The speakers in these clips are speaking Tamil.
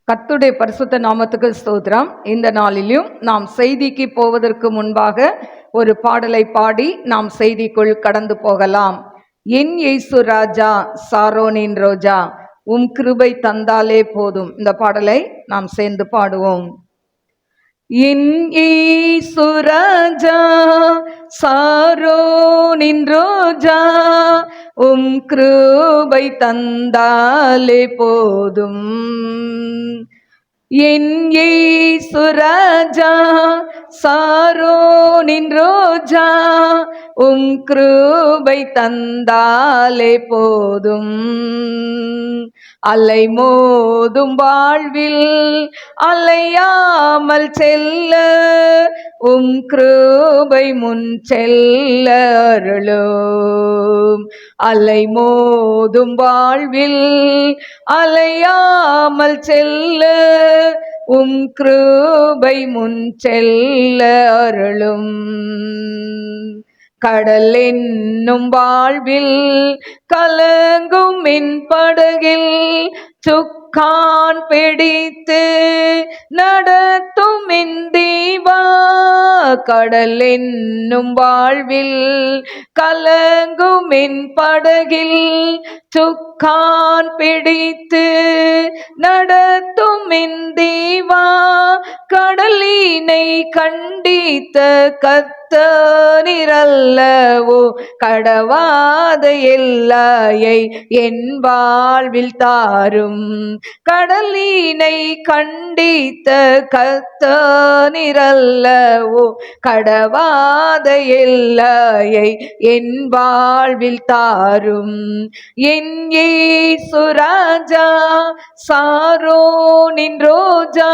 கர்த்தருடைய பரிசுத்த நாமத்துக்கு ஸ்தோத்திரம். இந்த நாளிலும் நாம் செய்திக்கு போவதற்கு முன்பாக ஒரு பாடலை பாடி நாம் செய்திக்குள் கடந்து போகலாம். என் இயேசு ராஜா, சாரோனின் ரோஜா, உம் கிருபை தந்தாலே போதும். இந்த பாடலை நாம் சேர்ந்து பாடுவோம். என் இயேசு ராஜா, சாரோனின் ரோஜா, உம் கிருபை தந்தாலே போதும். என் இயேசு ராஜா, சாரோனின் ரோஜா, உம் கிருபை தந்தாலே போதும். அலை மோதும் வாழ்வில் அலையாமல் செல்ல உம் கிருபை முன் செல்ல அருளும். அலை மோதும் வாழ்வில் அலையாமல் செல்ல உம் கிருபை முன் செல்ல அருளும். கடல் என்னும் வாழ்வில் கலங்கும் மின் படகில் சுக்கான் பிடித்து நடத்தும் மின் தீபா. கடல் என்னும் வாழ்வில் கலங்கும் மின் படகில் சுக்கான் பிடித்து நடத்தும் மின் தீபா. கடலினை கண்டித்த கர்த்தரல்லவோ கடவாத எல்லையை என் வாழ்வில் தாரும். கடலினை கண்டித்த கர்த்தரல்லவோ கடவாத எல்லையை என் வாழ்வில் தாரும். என் இயேசு ராஜா, சாரோனின் ரோஜா,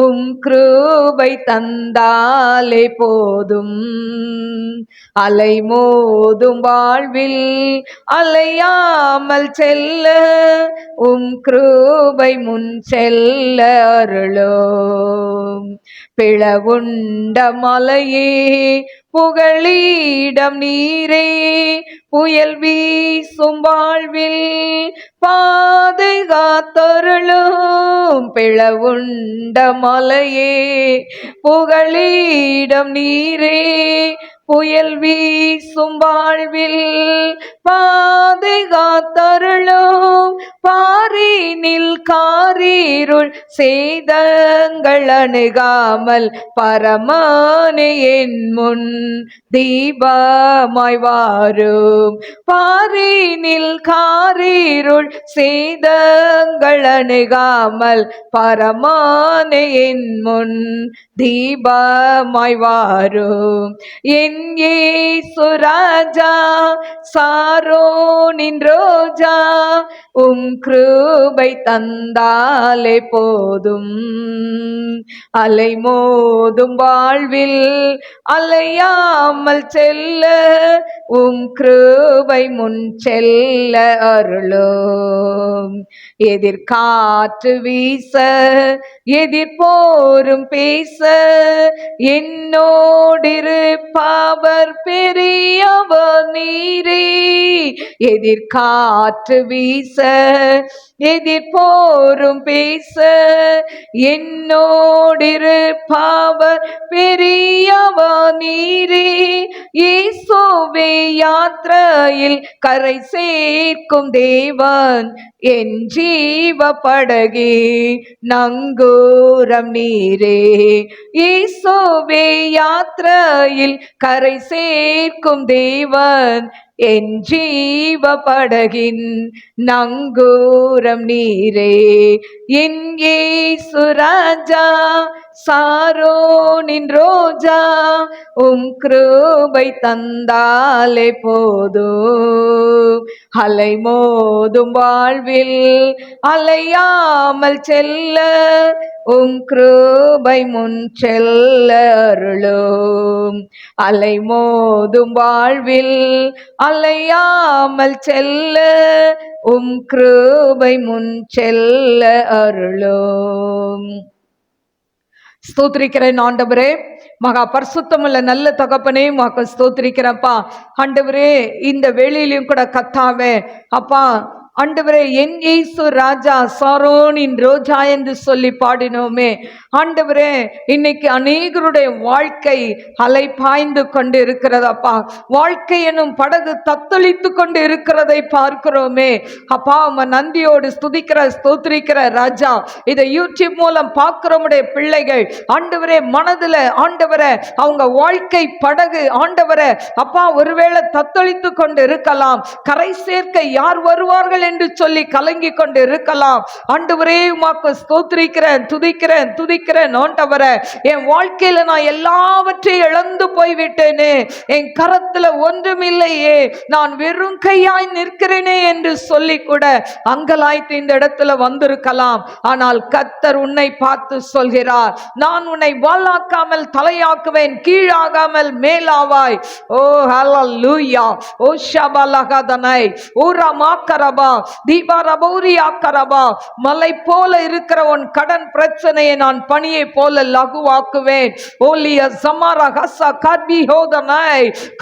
உம் கிருபை தந்தாலே போதும். அலை மோதும் வாழ்வில் அலையாமல் செல்ல உம் கிருபை முன் செல்ல அருளும். பிளவுண்ட மலையே புகழிடம் நீரே, புயல் வீசும் வாழ்வில் பாதுகாத்தருளும். பிளவுண்ட மலையே புகழிடம் நீரே, புயல் வீசும் வாழ்வில் பாதுகாத்தருளும். பாரினில் காரீருள் சேதங்கள் அணுகாமல் பரமானே என் முன் தீபமாய் வாரும். பாரினில் காரீருள் சேதங்கள் அணுகாமல் பரமானே என் முன் தீபமாய் வாரும். என் இயேசு ராஜா, சாரோனின் ரோஜா, உம் கிருபை தந்தாலே போதும். அலை மோதும் வாழ்வில் அலையாமல் செல்ல உம் கிருபை முன் செல்ல அருளும். எதிர்காற்று வீச எதிர்போரும் பேச என்னோடிருப்பவர் பெரியவர் நீரே. எதிர்காற்று வீச எதிர்போரும் பேச என்னோடிருப்பவர் பெரியவர் நீரே. இயேசுவே யாத்திரையில் கரை சேர்க்கும் தேவன், என் ஜீவ படகே நங்கூரம் நீரே. இயேசுவே யாத்திரையில் கரை சேர்க்கும் தேவன், என் ஜீவ படகின் நங்கூரம் நீரே. என் இயேசு ராஜா, சாரோனின் ரோஜா, உம் கிருபை தந்தாலே போதும். அலை மோதும் வாழ்வில் அலையாமல் செல்ல உம் கிருபை முன் செல்ல அருளும். அலை மோதும் வாழ்வில் அலையாமல் செல்ல உம் கிருபை முன் செல்ல அருளும். ஸ்தோத்திரிக்கிறேன் ஆண்டவரே, மகா பரிசுத்தமுள்ள நல்ல தகப்பனே, உமக்கு ஸ்தோத்திரிக்கிறப்பா. ஆண்டவரே, இந்த வேளையிலும் கூட கத்தாவே அப்பா ஆண்டவரே என் இயேசு ராஜா சாரோனின் ரோஜா என்று சொல்லி பாடினோமே. ஆண்டவரே இன்னைக்கு அநேகருடைய வாழ்க்கை அலை பாய்ந்து கொண்டு இருக்கிறதப்பா. வாழ்க்கை எனும் படகு தத்தளித்து கொண்டு இருக்கிறதை பார்க்கிறோமே அப்பா. உம்மை நன்றியோடு ஸ்துதிக்கிற ஸ்தோத்திரிக்கிற ராஜா. இதை யூடியூப் மூலம் பார்க்கிறோமுடைய பிள்ளைகள் ஆண்டவரே மனதுல ஆண்டவரே அவங்க வாழ்க்கை படகு ஆண்டவரே அப்பா ஒருவேளை தத்தளித்து கொண்டு இருக்கலாம். கரை சேர்க்க யார் வருவார்கள் என்று சொல்லி கலங்கி கொண்டு இருக்கலாம். ஆண்டவரே உமக்கு ஸ்தோத்திரிக்கிறேன், துதிக்கிறேன் ஆண்டவரே. என் வாழ்க்கையில நான் எல்லாவற்றையும் இழந்து போய்விட்டேனே, என் கரத்துல ஒன்றுமில்லையே, நான் வெறும் கையாய் நிற்கிறேனே என்று சொல்லி கூட அங்கலாய்த்து இந்த இடத்துல வந்திருக்கலாம். ஆனால் கர்த்தர் உன்னை பார்த்து சொல்கிறார், நான் உன்னை வாளாக்காமல் தலையாக்குவேன், கீழாகாமல் மேலாவாய். ஓ ஹல்லேலூயா. ஓ ஷபலகதனை ஓ ரமாக்கரபா தீபாரபௌரியாக்கரபா. மலை போல இருக்கிற உன் கடன் பிரச்சனையை நான் பனியை போல லகுவாக்குவேன். ஓலிய சமரகச கர்பிஹோதனை.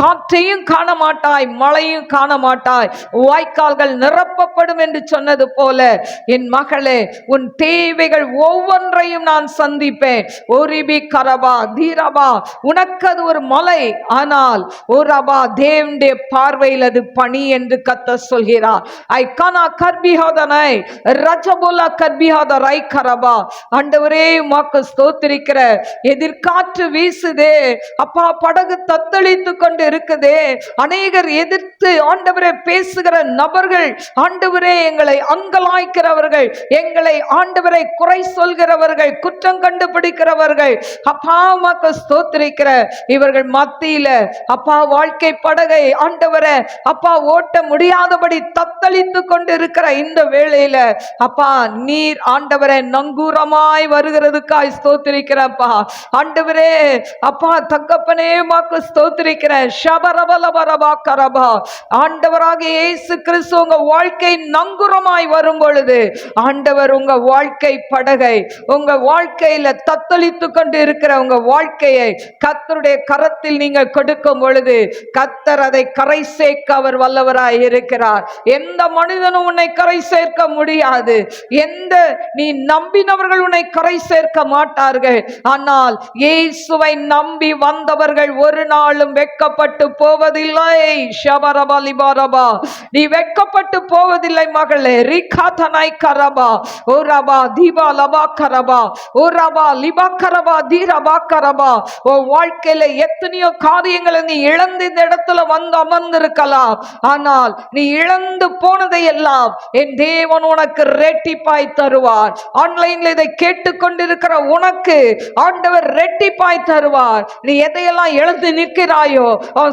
காற்றையும் காண மாட்டாய், மழையும் காண மாட்டாய், வாய்க்கால்கள் நிரப்பப்படும் என்று சொன்னது போல என் மகளே உன் தேவைகள் ஒவ்வொன்றையும் நான் சந்திப்பேன். ஓரிபி கரபா தீரபா. உனக்கு அது ஒரு மலை, ஆனால் ஓரபா தேவனுடைய பார்வையில் அது பனி என்று கர்த்தர் சொல்கிறார். ஐ கனா கர்பிஹோதனை ரஜபோலா கர்பிஹோதரை கரபா. ஆண்டவரே உமக்கு ஸ்தோத்திரிக்கிற. எதிர்காற்று வீசுதே அப்பா, படகு தத்தளித்து கொண்டு இருக்குதே. அநேகர் எதிர்த்து ஆண்டவரே பேசுகிற நபர்கள் ஆண்டவரே எங்களை அங்கலாய்க்கிறவர்கள், எங்களை ஆண்டவரை குறை சொல்கிறவர்கள், குற்றம் கண்டுபிடிக்கிறவர்கள் அப்பா உமக்கு ஸ்தோத்திரிக்கிற. இவர்கள் மத்தியில அப்பா வாழ்க்கை படகை ஆண்டவரை அப்பா ஓட்ட முடியாதபடி தத்தளித்து கொண்டு இருக்கிற இந்த வேளையில அப்பா நீர் ஆண்டவரை நங்கூரமாய் வருகிறதுக்காய் ஸ்தோத்திரிக்கிறப்பா. ஆண்டவரே அப்பா தகப்பனே உமக்கு ஸ்தோத்திரிக்கிறேன். ஷபரபலபரபாக்கரபா. ஆண்டவராக இயேசு கிறிஸ்து உங்க வாழ்க்கை நங்கூரமாய் வரும் பொழுது ஆண்டவர் உங்க வாழ்க்கை படகை உங்க வாழ்க்கையில தத்தளித்து கொண்டு இருக்கிற உங்க வாழ்க்கையை கர்த்தருடைய கரத்தில் நீங்க கொடுக்கும் பொழுது கர்த்தர் அதை கரை சேர்க்க அவர் வல்லவராய் இருக்கிறார். எந்த மனிதனும் உன்னை கரை சேர்க்க முடியாது. எந்த நீ நம்பினவர்கள் உன்னை கரை சேர்க்க மாட்டார்கள். ஆனால் இயேசுவை நம்பி வந்தவர்கள் ஒரு நாளும் வெட்கப்பட்டு போவதில்லை. ஷபரபலிபரபா. நீ வெட்கப்பட்டு போவதில்லை மகளே. ரிகாதனை கரபா ஓரபா தீபா லபா கரபா ஓரபா லிபா கரபா தீரபா கரபா. ஓ வாழ்க்கையில எத்தனையோ காரியங்களை நீ இழந்து இந்த இடத்துல வந்து அமர்ந்திருக்கலாம். ஆனால் நீ இழந்து போனதை எல்லாம் என் தேவன் உனக்கு ரெட்டிப்பாய் தருவார். ஆன்லைன்ல இதை கேட்டுக்கொண்டிருக்கிற உனக்கு ஆண்டவர் ரெட்டிப்பாய் தருவார். நீ எதையெல்லாம் இழந்து நிற்கிறாயோ,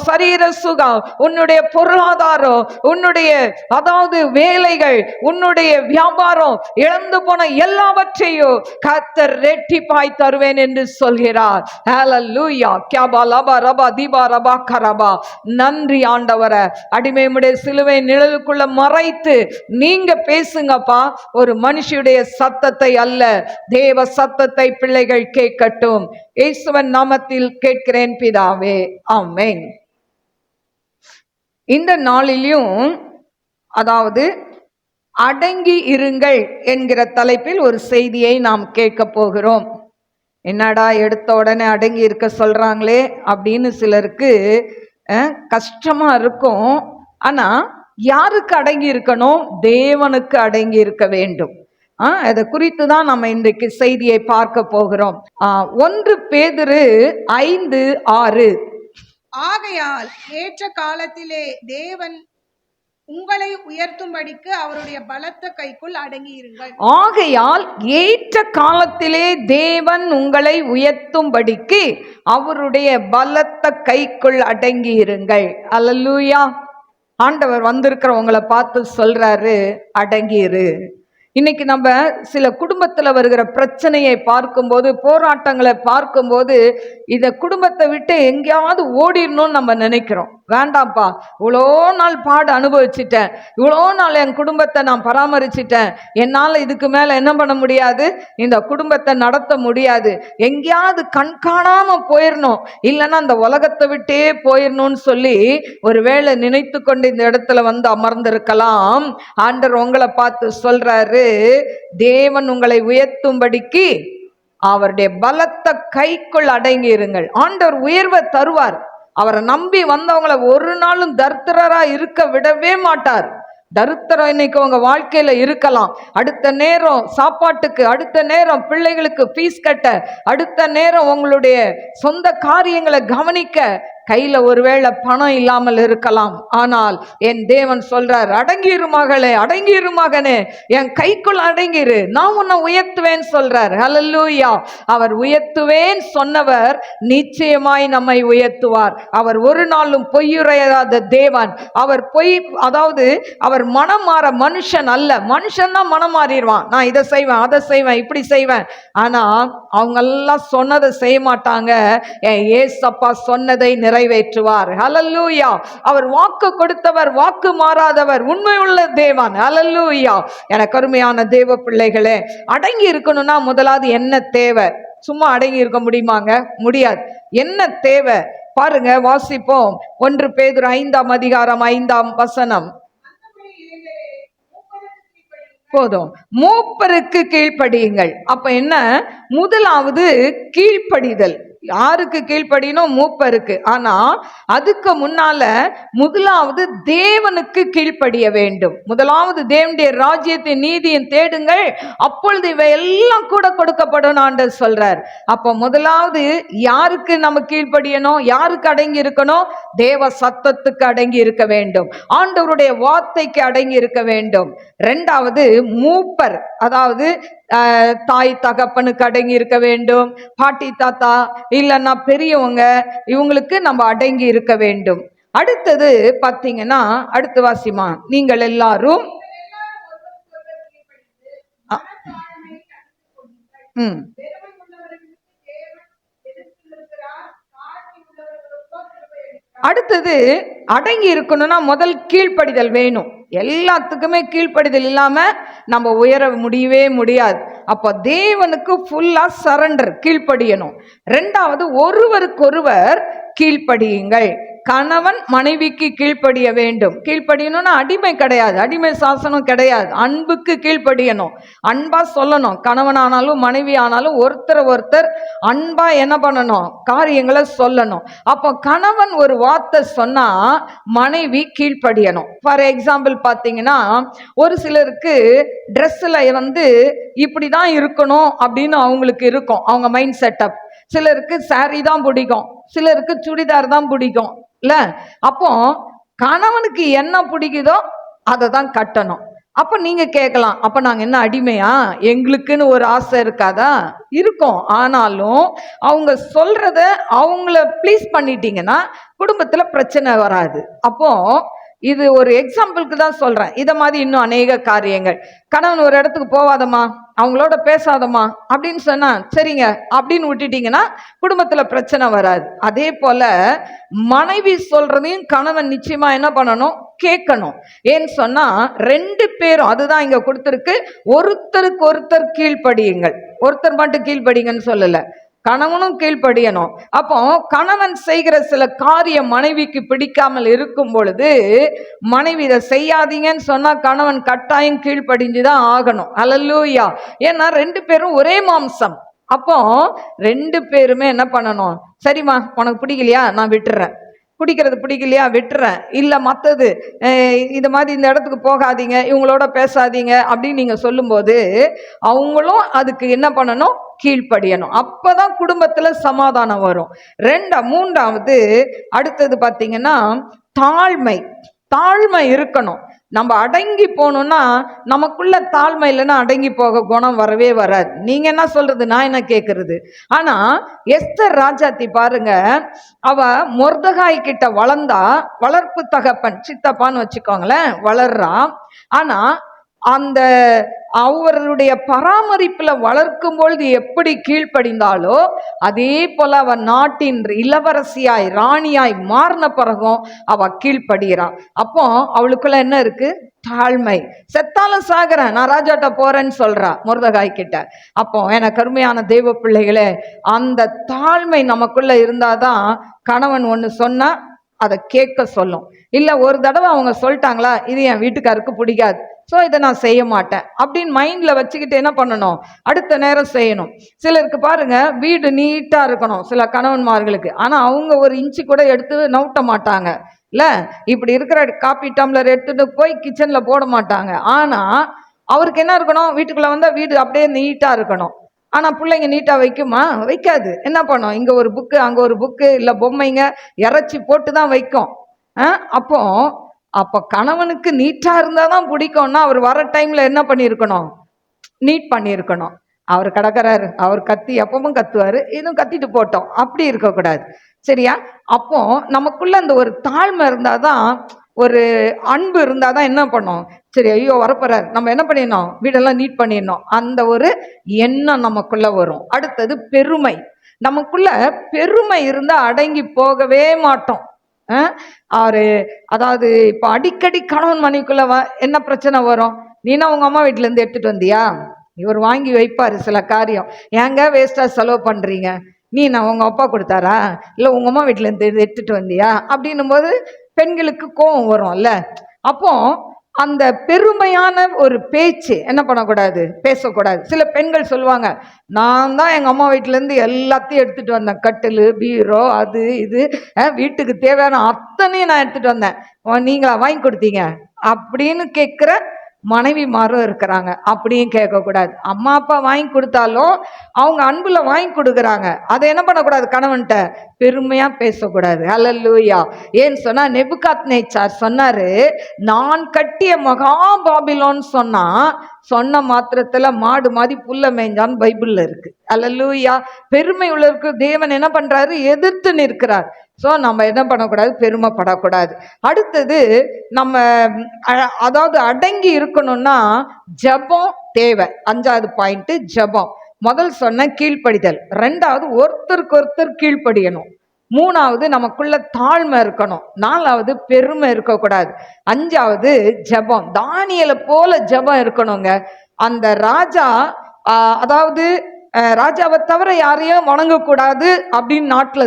சரீர சுகம், உன்னுடைய பொருளாதாரம், உன்னுடைய அதாவது வேலைகள், உன்னுடைய வியாபாரம், இழந்து போன எல்லாவற்றையும் கர்த்தர் ரெட்டிப்பாய் தருவேன் என்று சொல்கிறார். ஹல்லேலூயா. கியாபா லபா ரபா தீபா ரபா கரபா. நன்றி ஆண்டவரே. அடிமையுடைய சிலுவை நிழலுக்குள்ள மறைத்து நீங்க பேசுங்கப்பா. ஒரு மனுஷியுடைய சத்தத்தை அல்ல, தேவ சத்தத்தை பிள்ளைகள் கேட்கட்டும். இயேசுவின் நாமத்தில் கேட்கிறேன் பிதாவே, ஆமென். இந்த நாளிலும் அதாவது அடங்கி இருங்கள் என்கிற தலைப்பில் ஒரு செய்தியை நாம் கேட்க போகிறோம். என்னடா எடுத்த உடனே அடங்கி இருக்க சொல்றாங்களே அப்படின்னு சிலருக்கு கஷ்டமா இருக்கும். ஆனா யாருக்கு அடங்கி இருக்கணும்? தேவனுக்கு அடங்கி இருக்க வேண்டும். அதை குறித்து தான் நம்ம இன்றைக்கு செய்தியை பார்க்க போகிறோம். 1 பேதுரு 5:6. ஆகையால் ஏற்ற காலத்திலே தேவன் உங்களை உயர்த்தும்படிக்கு அவருடைய பலத்த கைக்குள் அடங்கி இருங்கள். ஆகையால் ஏற்ற காலத்திலே தேவன் உங்களை உயர்த்தும்படிக்கு அவருடைய பலத்த கைக்குள் அடங்கி இருங்கள். அல்லேலூயா. ஆண்டவர் வந்திருக்கிறவங்களை பார்த்து சொல்றாரு, அடங்கிரு. இன்னைக்கு நம்ம சில குடும்பத்துல வருகிற பிரச்சனையை பார்க்கும்போது, போராட்டங்களை பார்க்கும்போது, இத குடும்பத்தை விட்டு எங்கேயாவது ஓடிடணும்னு நம்ம நினைக்கிறோம். வேண்டாம்ப்பா, இவ்வளோ நாள் பாடு அனுபவிச்சிட்டேன், இவ்வளோ நாள் என் குடும்பத்தை நான் பராமரிச்சிட்டேன், என்னால் இதுக்கு மேலே என்ன பண்ண முடியாது, இந்த குடும்பத்தை நடத்த முடியாது, எங்கேயாவது கண்காணாம போயிடணும், இல்லைன்னா அந்த உலகத்தை விட்டே போயிடணும்னு சொல்லி ஒருவேளை நினைத்து கொண்டு இந்த இடத்துல வந்து அமர்ந்திருக்கலாம். ஆண்டவர் உங்களை பார்த்து சொல்றாரு, தேவன் உங்களை உயர்த்தும்படிக்கு அவருடைய பலத்த கைக்குள் அடங்கி இருங்கள். ஆண்டவர் உயர்வை தருவார். அவரை நம்பி வந்தவங்களை ஒரு நாளும் தரித்திரரா இருக்க விடவே மாட்டார். தரித்திரம் இன்னைக்கு உங்க வாழ்க்கையில இருக்கலாம், அடுத்த நேரம் சாப்பாட்டுக்கு, அடுத்த நேரம் பிள்ளைகளுக்கு ஃபீஸ் கட்ட, அடுத்த நேரம் உங்களுடைய சொந்த காரியங்களை கவனிக்க கையில ஒருவேளை பணம் இல்லாமல் இருக்கலாம். ஆனால் என் தேவன் சொல்றார், அடங்கிரு மகளே, அடங்கிரு மகனே, என் கைக்குள் அடங்கிரு, நான் உன்னை உயர்த்துவேன் சொல்றார். ஹல்லேலூயா. அவர் உயர்த்துவேன் சொன்னவர் நிச்சயமாய் நம்மை உயர்த்துவார். அவர் ஒரு நாளும் பொய்யுரையாத தேவன். அவர் அதாவது அவர் மனம் மாற மனுஷன் அல்ல. மனுஷன் தான் மனம் மாறிடுவான், நான் இதை செய்வேன், அதை செய்வேன், இப்படி செய்வேன். ஆனா அவங்க எல்லாம் சொன்னதை செய்ய மாட்டாங்க. என் ஏசப்பா சொன்னதை நிறைவேற்றுவார். ஹல்லேலூயா. அவர் வாக்கு கொடுத்தவர், வாக்கு மாறாதவர், உண்மை உள்ள தேவன். ஹல்லேலூயா. எனக்கு அருமையான தேவ பிள்ளைகளே, அடங்கி இருக்கணும்னா முதலாவது என்ன தேவை? சும்மா அடங்கி இருக்க முடியுமாங்க? முடியாது. என்ன தேவை பாருங்க, வாசிப்போம். 1 பேதுரு 5ஆம் அதிகாரம் 5ஆம் வசனம். போதும், மூப்பருக்கு கீழ்ப்படியுங்கள். அப்ப என்ன? முதலாவது கீழ்ப்படிதல். யாருக்கு கீழ்ப்படியணும்? மூப்பருக்கு. ஆனா அதுக்கு முன்னால முதலாவது தேவனுக்கு கீழ்ப்படிய வேண்டும். முதலாவது தேவனுடைய ராஜ்யத்தின் நீதியின் தேடுங்கள், அப்பொழுது இவை எல்லாம் கூட கொடுக்கப்படும் ஆண்டவர் சொல்றார். அப்ப முதலாவது யாருக்கு நம்ம கீழ்ப்படியணும்? யாருக்கு அடங்கி இருக்கணும்? தேவ சத்தத்துக்கு அடங்கி இருக்க வேண்டும், ஆண்டவருடைய வார்த்தைக்கு அடங்கி இருக்க வேண்டும். இரண்டாவது மூப்பர், அதாவது தாய் தகப்பனுக்கு அடங்கி இருக்க வேண்டும், பாட்டி தாத்தா இல்லைன்னா பெரியவங்க, இவங்களுக்கு நம்ம அடங்கி இருக்க வேண்டும். அடுத்தது பார்த்தீங்கன்னா, அடுத்த வாசிமா, நீங்கள் எல்லாரும் அடுத்தது அடங்கி இருக்கணும்னா முதல் கீழ்ப்படிதல் வேணும். எல்லாத்துக்குமே கீழ்ப்படிதல் இல்லாம நம்ம உயர முடியவே முடியாது. அப்போ தேவனுக்கு ஃபுல்லா சரண்டர், கீழ்ப்படியணும். ரெண்டாவது ஒருவருக்கொருவர் கீழ்ப்படியுங்கள். கணவன் மனைவிக்கு கீழ்ப்படிய வேண்டும். கீழ்ப்படியணும்னா அடிமை கிடையாது, அடிமை சாசனம் கிடையாது, அன்புக்கு கீழ்ப்படியணும். அன்பா சொல்லணும். கணவன் ஆனாலும் மனைவி ஆனாலும் ஒருத்தர் அன்பா என்ன பண்ணணும்? காரியங்களை சொல்லணும். அப்போ கணவன் ஒரு வார்த்தை சொன்னா மனைவி கீழ்ப்படியணும். ஃபார் எக்ஸாம்பிள் பார்த்தீங்கன்னா, ஒரு சிலருக்கு ட்ரெஸ்ஸில் இப்படிதான் இருக்கணும் அப்படின்னு அவங்களுக்கு இருக்கும், அவங்க மைண்ட் செட்டப். சிலருக்கு சாரி தான் பிடிக்கும், சிலருக்கு சுடிதார் தான் பிடிக்கும் இல்ல. அப்போ கணவனுக்கு என்ன பிடிக்குதோ அதை தான் கட்டணும். அப்ப நீங்க கேட்கலாம், அப்ப நாங்க என்ன அடிமையா? எங்களுக்குன்னு ஒரு ஆசை இருக்காதா? இருக்கும். ஆனாலும் அவங்க சொல்றத அவங்கள ப்ளீஸ் பண்ணிட்டீங்கன்னா குடும்பத்துல பிரச்சனை வராது. அப்போ இது ஒரு எக்ஸாம்பிளுக்கு தான் சொல்றேன். இதை மாதிரி இன்னும் அநேக காரியங்கள். கணவன் ஒரு இடத்துக்கு போவாதம்மா, அவங்களோட பேசாதம்மா அப்படின்னு சொன்னா சரிங்க அப்படின்னு விட்டுட்டீங்கன்னா குடும்பத்துல பிரச்சனை வராது. அதே போல மனைவி சொல்றதையும் கணவன் நிச்சயமா என்ன பண்ணணும்? கேட்கணும். ஏன்னு சொன்னா 2 பேரும், அதுதான் இங்க கொடுத்திருக்கு, ஒருத்தருக்கு ஒருத்தர் கீழ்ப்படியுங்கள். ஒருத்தர் மட்டும் கீழ்ப்படிங்கன்னு சொல்லல, கணவனும் கீழ்ப்படியணும். அப்போ கணவன் செய்கிற சில காரியம் மனைவிக்கு பிடிக்காமல் இருக்கும் பொழுது மனைவி இதை செய்யாதீங்கன்னு சொன்னா கணவன் கட்டாயம் கீழ்ப்படிஞ்சுதான் ஆகணும். ஹல்லேலூயா. ஏன்னா 2 பேரும் ஒரே மாம்சம். அப்போ 2 பேருமே என்ன பண்ணணும்? சரிம்மா, உனக்கு பிடிக்கலையா? நான் விட்டுறேன். குடிக்கிறது பிடிக்கலையா? விட்டுறேன். இல்லை மற்றது இது மாதிரி இந்த இடத்துக்கு போகாதீங்க, இவங்களோட பேசாதீங்க அப்படின்னு நீங்கள் சொல்லும்போது அவங்களும் அதுக்கு என்ன பண்ணணும்? கீழ்ப்படியணும். அப்பதான் குடும்பத்துல சமாதானம் வரும். மூன்றாவது அடுத்தது பார்த்தீங்கன்னா தாழ்மை. தாழ்மை இருக்கணும். நம்ம அடங்கி போகணும்னா நமக்குள்ள தாழ்மை இல்லைன்னா அடங்கி போக குணம் வரவே வராது. நீங்க என்ன சொல்றது, நான் என்ன கேட்கறது? ஆனா எஸ்தர் ராஜாத்தி பாருங்க, அவ மொர்தகாய் கிட்ட வளர்ந்தா, வளர்ப்பு தகப்பன் சித்தப்பான்னு வச்சுக்கோங்களேன், வளர்றா. ஆனா அந்த அவருடைய பராமரிப்புல வளர்க்கும் பொழுது எப்படி கீழ்ப்படிந்தாலோ அதே போல அவ நாட்டின் இளவரசியாய் ராணியாய் மாறின பிறகும் அவ கீழ்ப்படுகிறான். அப்போ அவளுக்குள்ள என்ன இருக்கு? தாழ்மை. செத்தாலும் சாகிறேன், நான் ராஜாட்ட போறேன்னு சொல்றா மொர்தெகாய் கிட்ட. அப்போ எனக்கு அருமையான தெய்வ பிள்ளைகளே, அந்த தாழ்மை நமக்குள்ள இருந்தாதான் கணவன் ஒண்ணு சொன்னா அதை கேட்க சொல்லும். இல்ல ஒரு தடவை அவங்க சொல்லிட்டாங்களா, இது என் வீட்டுக்காருக்கு பிடிக்காது, ஸோ இதை நான் செய்ய மாட்டேன் அப்படின்னு மைண்ட்ல வச்சுக்கிட்டு என்ன பண்ணணும், அடுத்த நேரம் செய்யணும். சிலருக்கு பாருங்க, வீடு நீட்டா இருக்கணும் சில கணவன்மார்களுக்கு, ஆனா அவங்க ஒரு இன்ச்சு கூட எடுத்து நவுட்ட மாட்டாங்க. இல்ல இப்படி இருக்கிற காப்பி டம்ளர் எடுத்துட்டு போய் கிச்சன்ல போட மாட்டாங்க. ஆனா அவருக்கு என்ன இருக்கணும், வீட்டுக்குள்ள வந்தா வீடு அப்படியே நீட்டா இருக்கணும். ஆனா பிள்ளைங்க நீட்டா வைக்குமா? வைக்காது. என்ன பண்ணும், இங்க ஒரு புக்கு அங்க ஒரு புக்கு இல்ல பொம்மைங்க இறைச்சி போட்டு தான் வைக்கும். அப்போ கணவனுக்கு நீட்டா இருந்தாதான் பிடிக்கும்னா அவர் வர டைம்ல என்ன பண்ணியிருக்கணும், நீட் பண்ணியிருக்கணும். அவர் கிடக்கிறாரு, அவர் கத்தி எப்பவும் கத்துவாரு, இதுவும் கத்திட்டு போட்டோம், அப்படி இருக்கக்கூடாது. சரியா? அப்போ நமக்குள்ள அந்த ஒரு தாழ்மை இருந்தாதான், ஒரு அன்பு இருந்தாதான் என்ன பண்ணோம், சரி ஐயோ வரப்போறாரு, நம்ம என்ன பண்ணிடணும், வீடெல்லாம் நீட் பண்ணிடணும், அந்த ஒரு எண்ணம் நமக்குள்ள வரும். அடுத்தது பெருமை. நமக்குள்ள பெருமை இருந்தா அடங்கி போகவே மாட்டோம். அதாவது இப்ப அடிக்கடி கணவன் மனைவிக்குள்ள என்ன பிரச்சனை வரும், நீனா உங்க அம்மா வீட்டுல இருந்து எடுத்துட்டு வந்தியா, இவர் வாங்கி வைப்பாரு சில காரியம், ஏங்க வேஸ்டா செலவு பண்றீங்க, நீ நான் உங்க அப்பா கொடுத்தாரா, இல்ல உங்க அம்மா வீட்டுல இருந்து எடுத்துட்டு வந்தியா அப்படின்னும் போது பெண்களுக்கு கோபம் வரும்ல. அப்போ அந்த பெருமையான ஒரு பேச்சு என்ன பண்ணக்கூடாது, பேசக்கூடாது. சில பெண்கள் சொல்லுவாங்க, நான் தான் எங்கள் அம்மா வீட்டிலேருந்து எல்லாத்தையும் எடுத்துகிட்டு வந்தேன், கட்டில் பீரோ அது இது வீட்டுக்கு தேவையான அத்தனையும் நான் எடுத்துகிட்டு வந்தேன், நீங்களா வாங்கி கொடுத்தீங்க அப்படின்னு கேட்குற மனைவிமாரும் இருக்கிறாங்க. அப்படியும் கேட்கக்கூடாது. அம்மா அப்பா வாங்கி கொடுத்தாலும் அவங்க அன்புல வாங்கி கொடுக்குறாங்க, அதை என்ன பண்ணக்கூடாது, கணவன்கிட்ட பெருமையா பேசக்கூடாது. ஹல்லேலூயா. ஏன்னு சொன்னா நேபுகாத்நேச்சார் சொன்னாரு, நான் கட்டிய மகா பாபிலோன் சொன்ன மாத்திரத்துல மாடு மாதிரி புல்ல மேய்ஞ்சான்னு பைபிள்ல இருக்கு. ஹல்லேலூயா. பெருமை உள்ளவருக்கு தேவன் என்ன பண்றாரு, எதிர்த்து நிற்கிறார். ஸோ நம்ம என்ன பண்ணக்கூடாது, பெருமைப்படக்கூடாது. அடுத்தது நம்ம அதாவது அடங்கி இருக்கணும்னா ஜெபம் தேவை. 5வது பாயிண்ட் ஜெபம். முதல் சொன்ன கீழ்ப்படிதல், 2வது ஒருத்தருக்கு ஒருத்தர் கீழ்ப்படியணும், 3வது நமக்குள்ள தாழ்மை இருக்கணும், 4வது பெருமை இருக்கக்கூடாது, 5வது ஜெபம். தானியேலை போல ஜெபம் இருக்கணுங்க. அந்த ராஜா அதாவது ராஜாவை தவிர யாரையும் வணங்கக்கூடாது அப்படின்னு நாட்டுல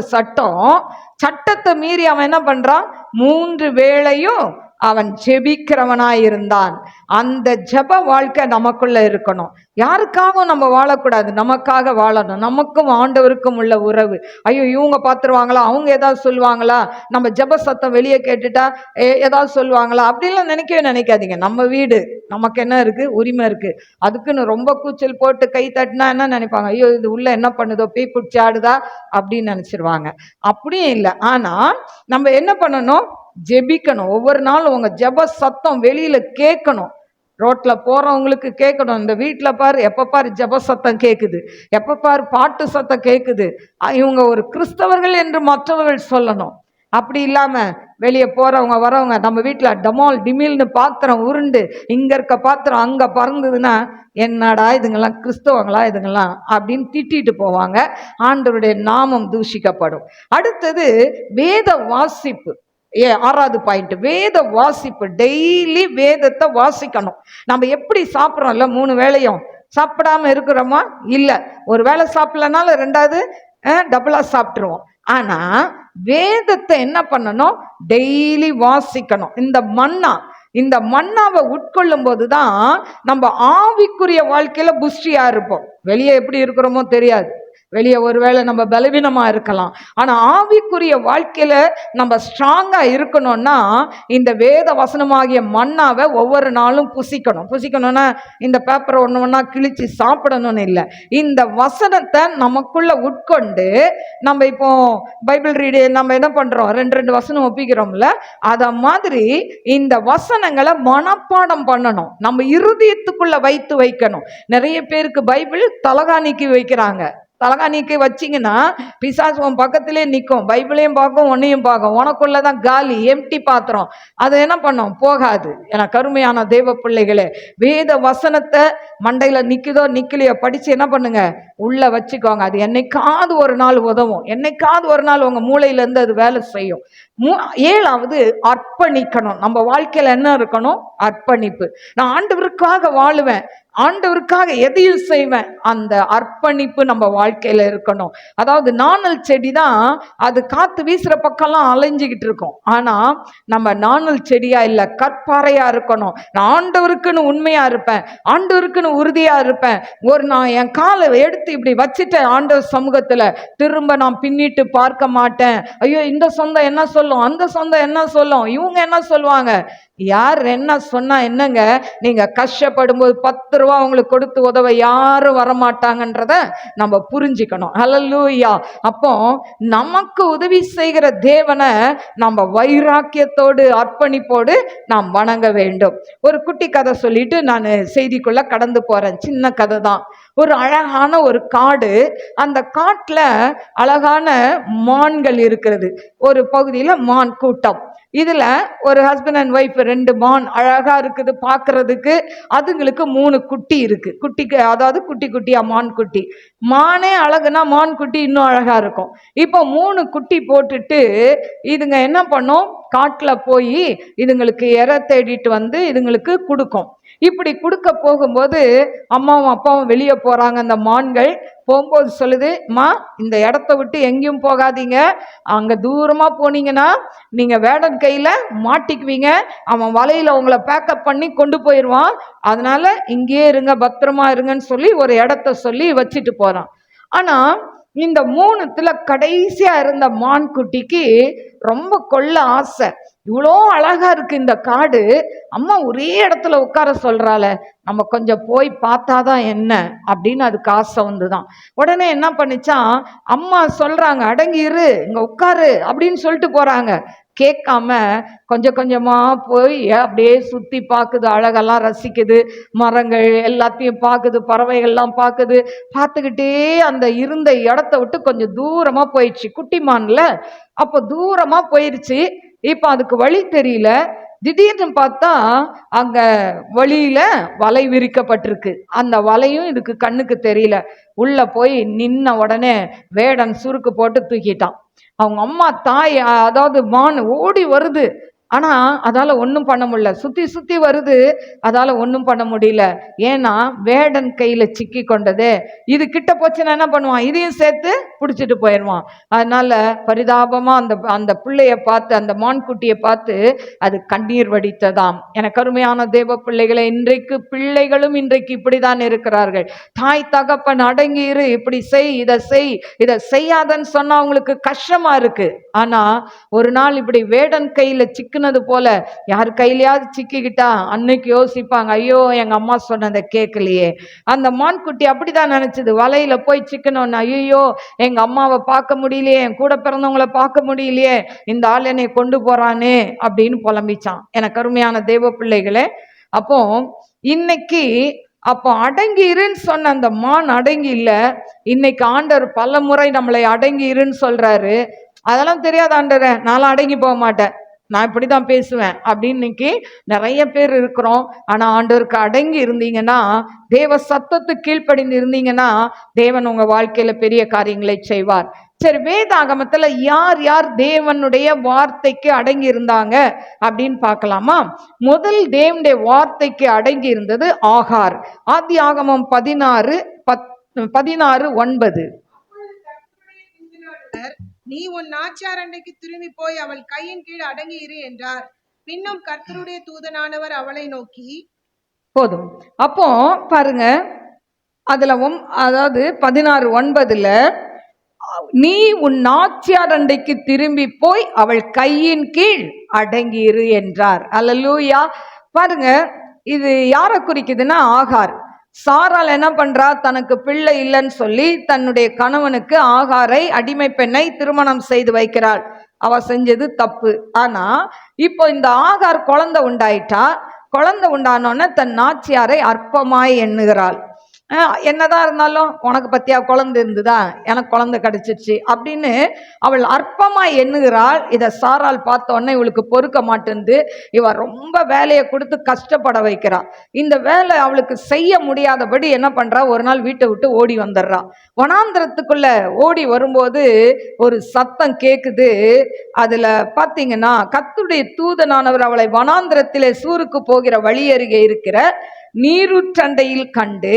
சட்டத்தை மீறி அவன் என்ன பண்றான், 3 வேளையும் அவன் ஜெபிக்கிறவனாயிருந்தான். அந்த ஜெப வாழ்க்கை நமக்குள்ள இருக்கணும். யாருக்காகவும் நம்ம வாழக்கூடாது, நமக்காக வாழணும். நமக்கும் ஆண்டவருக்கும் உள்ள உறவு. ஐயோ இவங்க பார்த்துருவாங்களா, அவங்க ஏதாவது சொல்லுவாங்களா, நம்ம ஜெப சத்தம் வெளியே கேட்டுட்டா ஏதாவது சொல்லுவாங்களா அப்படின்லாம் நினைக்காதீங்க. நம்ம வீடு, நமக்கு என்ன இருக்கு, உரிமை இருக்கு. அதுக்குன்னு ரொம்ப கூச்சல் போட்டு கை தட்டினா என்ன நினைப்பாங்க, ஐயோ இது உள்ள என்ன பண்ணுதோ, பேய் பிடிச்சி ஆடுதா அப்படின்னு நினைச்சிருவாங்க. அப்படியும் இல்லை. ஆனா நம்ம என்ன பண்ணணும், ஜெபிக்கணும். ஒவ்வொரு நாளும் உங்க ஜெப சத்தம் வெளியில கேட்கணும், ரோட்ல போறவங்களுக்கு கேட்கணும். இந்த வீட்டுல பாரு எப்ப பாரு ஜெப சத்தம் கேட்குது, எப்ப பாரு பாட்டு சத்தம் கேட்குது, இவங்க ஒரு கிறிஸ்தவர்கள் என்று மற்றவர்கள் சொல்லணும். அப்படி இல்லாம வெளியே போறவங்க வரவங்க நம்ம வீட்டுல டமால் டிமில்னு பாத்திரம் உருண்டு, இங்க இருக்க பாத்திரம் அங்க பறந்ததுன்னா என்னடா இதுங்கெல்லாம் கிறிஸ்தவங்களா இதுங்கெல்லாம் அப்படின்னு திட்டிட்டு போவாங்க. ஆண்டவருடைய நாமம் தூஷிக்கப்படும். அடுத்தது வேத வாசிப்பு. 6வது பாயிண்ட் வேத வாசிப்பு. டெய்லி வேதத்தை வாசிக்கணும். நம்ம எப்படி சாப்பிட்றோம்ல, 3 வேளையும் சாப்பிடாம இருக்கிறோமா, இல்லை ஒரு வேளை சாப்பிடலனாலும் 2வது டபுளா சாப்பிட்டுருவோம். ஆனா வேதத்தை என்ன பண்ணணும், டெய்லி வாசிக்கணும். இந்த மன்னாவை உட்கொள்ளும் போதுதான் நம்ம ஆவிக்குரிய வாழ்க்கையில புஷ்டியா இருப்போம். வெளியே எப்படி இருக்கிறோமோ தெரியாது, வெளியே ஒருவேளை நம்ம பலவீனமா இருக்கலாம், ஆனா ஆவிக்குரிய வாழ்க்கையில நம்ம ஸ்ட்ராங்கா இருக்கணும்னா இந்த வேத வசனமாகிய மன்னாவை ஒவ்வொரு நாளும் புசிக்கணும்னா இந்த பேப்பரை ஒண்ணா கிழிச்சு சாப்பிடணும்னு இல்லை, இந்த வசனத்தை நமக்குள்ள உட்கொண்டு நம்ம இப்போ பைபிள் ரீடு நம்ம என்ன பண்றோம், 2 வசனம் ஒப்பிக்கிறோம்ல, அத மாதிரி இந்த வசனங்களை மனப்பாடம் பண்ணணும், நம்ம இருதயத்துக்குள்ள வைக்கணும். நிறைய பேருக்கு பைபிள் தலகாணிக்கு வைக்கிறாங்க, தலகாணிக்கு வச்சிங்கன்னா பிசாசு உன் பக்கத்திலே நிற்கும், பைபிளையும் பார்க்கும், ஒன்னையும் பார்க்கும், உனக்குள்ளதான் காலி, எம்டி பாத்திரம். அது என்ன பண்ணும்? போகாது. என கருமையான தேவ பிள்ளைகளே, வேத வசனத்தை மண்டையில நிக்குதோ நிக்கலையோ படிச்சு என்ன பண்ணுங்க, உள்ள வச்சுக்கோங்க. அது என்னைக்காவது ஒரு நாள் உதவும், என்னைக்காவது ஒரு நாள் உங்க மூளையில இருந்து அது வேலை செய்யும். ஏழாவது, அர்ப்பணிக்கணும். நம்ம வாழ்க்கையில என்ன இருக்கணும்? அர்ப்பணிப்பு. நான் ஆண்டவருக்காக வாழுவேன், ஆண்டவருக்காக எதையும் செய்வேன், அந்த அர்ப்பணிப்பு நம்ம வாழ்க்கையில இருக்கணும். அதாவது நாணல் செடி தான், அது காத்து வீசுற பக்கம்லாம் அலைஞ்சுக்கிட்டு இருக்கும். ஆனா நம்ம நாணல் செடியா இல்ல, கற்பாறையா இருக்கணும். நான் ஆண்டவருக்குன்னு உண்மையா இருப்பேன், ஆண்டவருக்குன்னு உறுதியா இருப்பேன். நான் என் காலை எடுத்து இப்படி வச்சுட்டேன் ஆண்டவர் சமூகத்துல, திரும்ப நான் பின்னிட்டு பார்க்க மாட்டேன். ஐயோ, இந்த சொந்தம் என்ன சொல்லும், அந்த சொந்தம் என்ன சொல்லும், இவங்க என்ன சொல்லுவாங்க, யார் என்ன சொன்னா என்னங்க, நீங்க கஷ்டப்படும் போது 10 ரூபா உங்களுக்கு கொடுத்து உதவ யாரும் வரமாட்டாங்கன்றத நம்ம புரிஞ்சுக்கணும். ஹல்லேலூயா. அப்போ நமக்கு உதவி செய்கிற தேவனை நம்ம வைராக்கியத்தோடு அர்ப்பணிப்போடு நாம் வணங்க வேண்டும். ஒரு குட்டி கதை சொல்லிட்டு நான் செய்திக்குள்ள கடந்து போறேன். சின்ன கதை தான். ஒரு அழகான ஒரு காடு, அந்த காட்டுல அழகான மான்கள் இருக்கிறது. ஒரு பகுதியில மான் கூட்டம். இதுல ஒரு ஹஸ்பண்ட் அண்ட் ஒய்ஃப், 2 மான் அழகா இருக்குது பார்க்கறதுக்கு. அதுங்களுக்கு 3 குட்டி இருக்கு. குட்டிக்கு அதாவது குட்டி குட்டியா மான் குட்டி. மானே அழகுனா மான் குட்டி இன்னும் அழகா இருக்கும். இப்போ 3 குட்டி போட்டுட்டு இதுங்க என்ன பண்ணும், காட்டுல போய் இதுங்களுக்கு இறை தேடிட்டு வந்து இதுங்களுக்கு கொடுக்கும். இப்படி கொடுக்க போகும்போது அம்மாவும் அப்பாவும் வெளியே போறாங்க. அந்த மான்கள் போகும்போது சொல்லுது, அம்மா இந்த இடத்த விட்டு எங்கேயும் போகாதீங்க, அங்க தூரமா போனீங்கன்னா நீங்க வேடன் கையில மாட்டிக்குவீங்க, அவன் வலையில உங்களை பேக்கப் பண்ணி கொண்டு போயிடுவான், அதனால இங்கேயே இருங்க, பத்திரமா இருங்கன்னு சொல்லி ஒரு இடத்த சொல்லி வச்சுட்டு போறான். ஆனா இந்த 3த்துல கடைசியா இருந்த மான் குட்டிக்கு ரொம்ப கொள்ள ஆசை. இவ்வளோ அழகா இருக்கு இந்த காடு, அம்மா ஒரே இடத்துல உட்கார சொல்றாள, நம்ம கொஞ்சம் போய் பார்த்தாதான் என்ன அப்படின்னு அதுக்கு ஆசை வந்துதான். உடனே என்ன பண்ணிச்சான், அம்மா சொல்றாங்க அடங்கி இரு, இங்க உட்காரு அப்படின்னு சொல்லிட்டு போறாங்க. கேட்காம கொஞ்சம் கொஞ்சமா போய் அப்படியே சுத்தி பார்க்குது, அழகெல்லாம் ரசிக்குது, மரங்கள் எல்லாத்தையும் பார்க்குது, பறவைகள்லாம் பார்க்குது. பார்த்துக்கிட்டே அந்த இருந்த இடத்த விட்டு கொஞ்சம் தூரமா போயிடுச்சு. குட்டிமான்ல அப்போ தூரமா போயிருச்சு. இப்ப அதுக்கு வழி தெரியல. திடீர்னு பார்த்தா அங்க வழியில வலை விரிக்கப்பட்டிருக்கு. அந்த வலையும் இதுக்கு கண்ணுக்கு தெரியல. உள்ள போய் நின்ன உடனே வேடன் சுருக்கு போட்டு தூக்கிட்டான். அவங்க அம்மா தாய், அதாவது மான் ஓடி வருது. ஆனா அதால ஒன்றும் பண்ண முடியல. சுத்தி சுத்தி வருது, அதால ஒன்றும் பண்ண முடியல. ஏன்னா வேடன் கையில சிக்கி கொண்டது. இது கிட்ட போச்சுன்னா என்ன பண்ணுவான், இதையும் சேர்த்து பிடிச்சிட்டு போயிடுவான். அதனால பரிதாபமா அந்த பிள்ளைய பார்த்து, அந்த மான்குட்டியை பார்த்து அது கண்ணீர் வடித்ததாம். எனக்கு அருமையான தேவ பிள்ளைகளை, இன்றைக்கு பிள்ளைகளும் இன்றைக்கு இப்படிதான் இருக்கிறார்கள். தாய் தகப்பன் அடங்கி இரு, இப்படி செய், இதை செய்யாதன்னு சொன்னா அவங்களுக்கு கஷ்டமா இருக்கு. ஆனா ஒரு நாள் இப்படி வேடன் கையில சிக்கினது போல யார் கையிலையாவது சிக்கிக்கிட்டா அன்னைக்கு யோசிப்பாங்க, ஐயோ எங்க அம்மா சொன்னதை கேட்கலையே. அந்த மான்குட்டி அப்படிதான் நினைச்சது. வலையில போய் சிக்கணும்னு, ஐயோ எங்க அம்மாவை பார்க்க முடியலையே, என் கூட பிறந்தவங்களை பார்க்க முடியலையே, இந்த ஆள் என்னை கொண்டு போறானே அப்படின்னு புலம்பிச்சான். எனக்கு அருமையான தேவ பிள்ளைகளே, அப்போ இன்னைக்கு அப்போ அடங்கி இருன்னு சொன்ன அந்த மான் அடங்கி இல்ல. இன்னைக்கு ஆண்டவர் பல முறை நம்மளை அடங்கி இருன்னு சொல்றாரு. அதெல்லாம் தெரியாது ஆண்டவரே, நானும் அடங்கி போக மாட்டேன், நான் இப்படிதான் பேசுவேன் அப்படின்னு இன்னைக்கு நிறைய பேர் இருக்கிறோம். ஆனா ஆண்டவருக்கு அடங்கி இருந்தீங்கன்னா, தேவ சத்தத்துக்கு கீழ்ப்படிந்து இருந்தீங்கன்னா, தேவன் உங்க வாழ்க்கையில பெரிய காரியங்களை செய்வார். சரி, வேதாகமத்துல யார் யார் தேவனுடைய வார்த்தைக்கு அடங்கி இருந்தாங்க அப்படின்னு பார்க்கலாமா? முதல் தேவனுடைய வார்த்தைக்கு அடங்கி இருந்தது ஆகார். ஆதியாகமம் 16:9. நீ உன் நாச்சியார் அண்டைக்கு திரும்பி போய் அவள் கையின் கீழ் அடங்கி இரு என்றார். பின்னும் கர்த்தருடைய தூதனானவர் அவளை நோக்கி, போதும். அப்போ பாருங்க, அதுல அதாவது 16:9, நீ உன் நாச்சியார் அண்டைக்கு திரும்பி போய் அவள் கையின் கீழ் அடங்கி இரு என்றார். அல்லேலூயா. பாருங்க, இது யாரை குறிக்குதுன்னா ஆகார். சாரால் என்ன பண்றா, தனக்கு பிள்ளை இல்லைன்னு சொல்லி தன்னுடைய கணவனுக்கு ஆகாரை, அடிமை பெண்ணை திருமணம் செய்து வைக்கிறாள். அவ செஞ்சது தப்பு. ஆனா இப்போ இந்த ஆகார் குழந்தை உண்டாயிட்டா. குழந்தை உண்டானோன்னு தன் நாச்சியாரை அற்பமாய் எண்ணுகிறாள். என்னதான் இருந்தாலும் உனக்கு பத்தியா குழந்தை இருந்துதா, எனக்கு குழந்தை கிடைச்சிருச்சு அப்படின்னு அவள் அற்பமா எண்ணுகிறாள். இதை சாரால் பார்த்த உடனே இவளுக்கு பொறுக்க மாட்டேன்து. இவ ரொம்ப வேலையை கொடுத்து கஷ்டப்பட வைக்கிறா. இந்த வேலை அவளுக்கு செய்ய முடியாதபடி என்ன பண்றா, ஒரு நாள் வீட்டை விட்டு ஓடி வந்துடுறா. வனாந்திரத்துக்குள்ள ஓடி வரும்போது ஒரு சத்தம் கேக்குது. அதுல பாத்தீங்கன்னா கர்த்தருடைய தூதனானவர் அவளை வனாந்திரத்திலே சூருக்கு போகிற வழி அருகே இருக்கிற நீரூற்றண்டையில் கண்டு,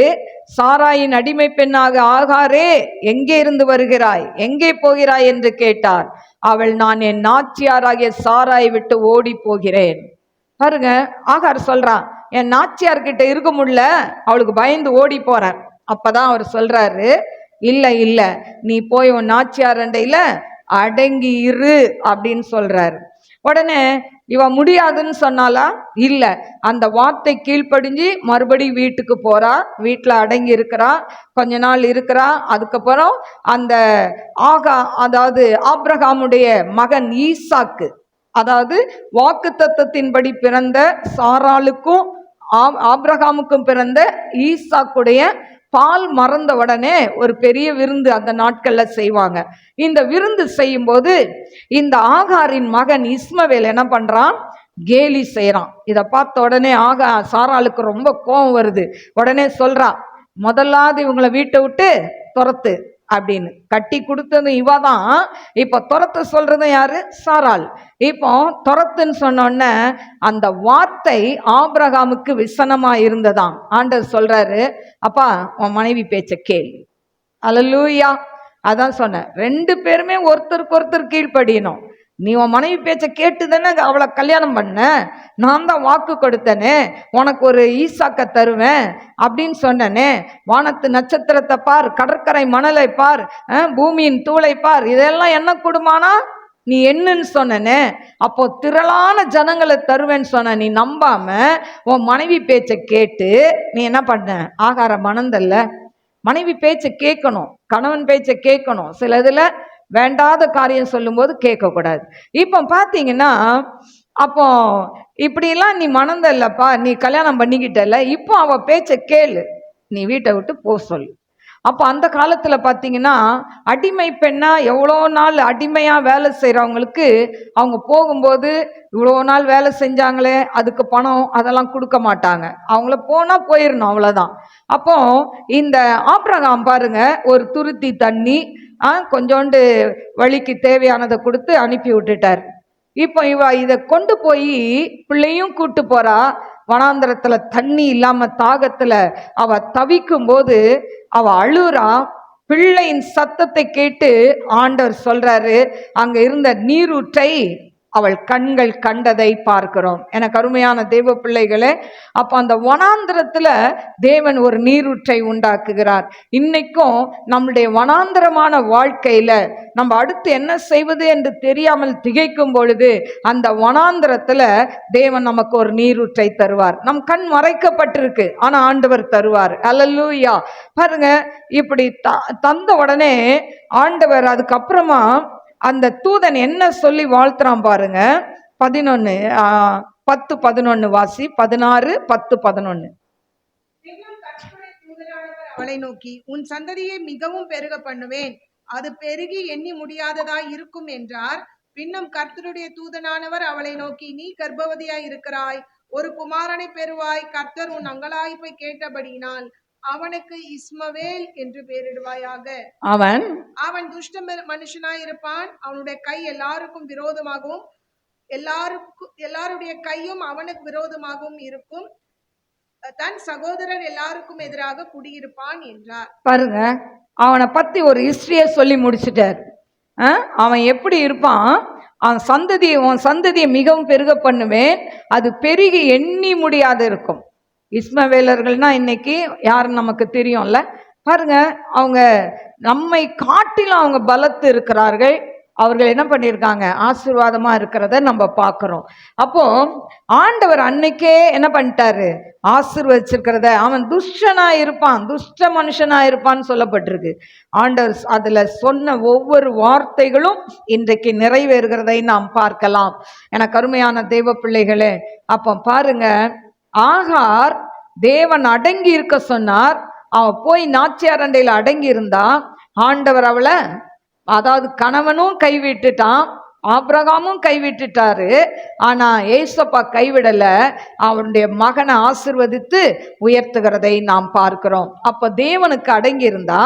சாராயின் அடிமை பெண்ணாக ஆகாரே, எங்கே இருந்து வருகிறாய், எங்கே போகிறாய் என்று கேட்டார். அவள், நான் என் நாச்சியாராகிய சாராயை விட்டு ஓடி போகிறேன். பாருங்க, ஆகார் சொல்றான், என் நாச்சியார் கிட்ட இருக்க முடியல, அவளுக்கு பயந்து ஓடி போறேன். அப்பதான் அவர் சொல்றாரு, இல்ல இல்ல, நீ போய் உன் நாச்சியார் அண்டையில அடங்கி இரு அப்படின்னு சொல்றாரு. உடனே இவ முடியாதுன்னு சொன்னாலா? இல்ல, அந்த வார்த்தை கீழ்ப்படிஞ்சு மறுபடி வீட்டுக்கு போறா. வீட்டுல அடங்கி இருக்கிறா, கொஞ்ச நாள் இருக்கிறா. அதுக்கப்புறம் அந்த அதாவது ஆபிரகாமுடைய மகன் ஈசாக்கு, அதாவது வாக்கு தத்தத்தின்படி பிறந்த சாராளுக்கும் ஆபிரகாமுக்கும் பிறந்த ஈசாக்குடைய பால் மறந்த உடனே ஒரு பெரிய விருந்து அந்த நாட்கள்ல செய்வாங்க. இந்த விருந்து செய்யும் போது இந்த ஆகாரின் மகன் இஸ்மவேல் என்ன பண்றான், கேலி செய்யறான். இதை பார்த்த உடனே சாராளுக்கு ரொம்ப கோபம் வருது. உடனே சொல்றா, முதலாவது இவங்களை வீட்டை விட்டு துரத்து அப்படின்னு. கட்டி கொடுத்தது இவதான், இப்போ துரத்து சொல்றதும் யாரு, சாராள். இப்போ துரத்துன்னு சொன்னோன்ன அந்த வார்த்தை ஆபிரகாமுக்கு விசனமா இருந்ததாம். ஆண்டவர் சொல்றாரு, அப்பா உன் மனைவி பேச்ச கேள். அல்லேலூயா. அதான் சொன்னேன், ரெண்டு பேருமே ஒருத்தருக்கு ஒருத்தர் கீழ்ப்படியணும். நீ உன் மனைவி பேச்ச கேட்டு தானே அவளை கல்யாணம் பண்ண, நான் தான் வாக்கு கொடுத்தனே, உனக்கு ஒரு ஈசாக்க தருவேன் அப்படின்னு சொன்னனே. வானத்து நட்சத்திரத்தை பார், கடற்கரை மணலை பார், பூமியின் தூளை பார், இதெல்லாம் என்ன கொடுமானா நீ என்னன்னு சொன்னனே. அப்போ திரளான ஜனங்களை தருவேன்னு சொன்ன, நீ நம்பாம உன் மனைவி பேச்ச கேட்டு நீ என்ன பண்ண, ஆகார மணந்தல்ல. மனைவி பேச்ச கேட்கணும், கணவன் பேச்ச கேட்கணும். சில இதுல வேண்டாத காரியம் சொல்லும்போது கேட்கக்கூடாது. இப்போ பார்த்தீங்கன்னா, அப்போ இப்படிலாம் நீ மணந்தல்லப்பா, நீ கல்யாணம் பண்ணிக்கிட்டல, இப்போ அவ பேச்ச கேளு, நீ வீட்டை விட்டு போ சொல்லு. அப்போ அந்த காலத்துல பார்த்தீங்கன்னா, அடிமை பெண்ணா எவ்வளோ நாள் அடிமையா வேலை செய்கிறவங்களுக்கு அவங்க போகும்போது இவ்வளோ நாள் வேலை செஞ்சாங்களே அதுக்கு பணம் அதெல்லாம் கொடுக்க மாட்டாங்க. அவங்கள போனா போயிடணும், அவ்வளோதான். அப்போ இந்த ஆபிரகாம் பாருங்க, ஒரு துருத்தி தண்ணி கொஞ்சோண்டு வழிக்கு தேவையானதை கொடுத்து அனுப்பி விட்டுட்டார். இப்போ இவ இதை கொண்டு போய் பிள்ளையும் கூட்டு போறா. வனாந்திரத்துல தண்ணி இல்லாம தாகத்துல அவ தவிக்கும் போது அவ அழுறா. பிள்ளையின் சத்தத்தை கேட்டு ஆண்டவர் சொல்றாரு, அங்க இருந்த நீரூற்றை அவள் கண்கள் கண்டதை பார்க்கிறோம். எனக்கு அருமையான தேவ பிள்ளைகளே, அப்ப அந்த வனாந்திரத்துல தேவன் ஒரு நீரூற்றை உண்டாக்குகிறார். இன்னைக்கும் நம்முடைய வனாந்திரமான வாழ்க்கையில நம்ம அடுத்து என்ன செய்வது என்று தெரியாமல் திகைக்கும் பொழுது அந்த வனாந்திரத்துல தேவன் நமக்கு ஒரு நீரூற்றை தருவார். நம் கண் மறைக்கப்பட்டிருக்கு, ஆனா ஆண்டவர் தருவார். அல்லேலூயா. பாருங்க, இப்படி தந்த உடனே ஆண்டவர் அதுக்கப்புறமா அந்த தூதன் என்ன சொல்லி வாழ்த்துறான் பாருங்க. 10:11 வாசி. 16:10-11. அவளை நோக்கி, உன் சந்ததியை மிகவும் பெருக பண்ணுவேன், அது பெருகி எண்ணி முடியாததாய் இருக்கும் என்றார். பின்னும் கர்த்தருடைய தூதனானவர் அவளை நோக்கி, நீ கர்ப்பவதியாய் இருக்கிறாய், ஒரு குமாரனை பெறுவாய், கர்த்தர் உன் அங்கலாய்ப்பை கேட்டபடியினால் அவனுக்கு இஸ்மவேல் என்று பெயரிடுவாயாக. அவன் துஷ்ட மனுஷனாய் இருப்பான், அவனுடைய கை எல்லாருக்கும் விரோதமாகவும் எல்லாருடைய கையும் அவனுக்கு விரோதமாகவும் இருக்கும், தன் சகோதரர் எல்லாருக்கும் எதிராக குடியிருப்பான் என்றார். பாருங்க, அவனை பத்தி ஒரு ஹிஸ்டரிய சொல்லி முடிச்சிட்டார். அவன் எப்படி இருப்பான், அவன் உன் சந்ததியை மிகவும் பெருக பண்ணுவேன், அது பெருகி எண்ணி முடியாத இருக்கும். இஸ்மவேலர்கள்னா இன்னைக்கு யாருன்னு நமக்கு தெரியும்ல. பாருங்க, அவங்க நம்மை காட்டிலும் அவங்க பலத்து இருக்கிறார்கள். அவர்கள் என்ன பண்ணியிருக்காங்க, ஆசீர்வாதமா இருக்கிறத நம்ம பார்க்கிறோம். அப்போ ஆண்டவர் அன்னைக்கே என்ன பண்ணிட்டாரு, ஆசீர்வதிச்சிருக்கிறத. அவன் துஷ்டனா இருப்பான், துஷ்ட மனுஷனா இருப்பான்னு சொல்லப்பட்டிருக்கு. ஆண்டவர் அதுல சொன்ன ஒவ்வொரு வார்த்தைகளும் இன்றைக்கு நிறைவேறுகிறதை நாம் பார்க்கலாம். எனக்கு அருமையான தேவ பிள்ளைகளே, அப்போ பாருங்க, ஆகார் தேவன் அடங்கி இருக்க சொன்னார், அவன் போய் நாச்சியார் அண்டையில் அடங்கி இருந்தா ஆண்டவர் அவளை, அதாவது கணவனும் கைவிட்டுட்டான், ஆபிரகாமும் கைவிட்டுட்டாரு, ஆனா ஏசப்பா கைவிடல, அவனுடைய மகனை ஆசிர்வதித்து உயர்த்துகிறதை நாம் பார்க்கிறோம். அப்ப தேவனுக்கு அடங்கி இருந்தா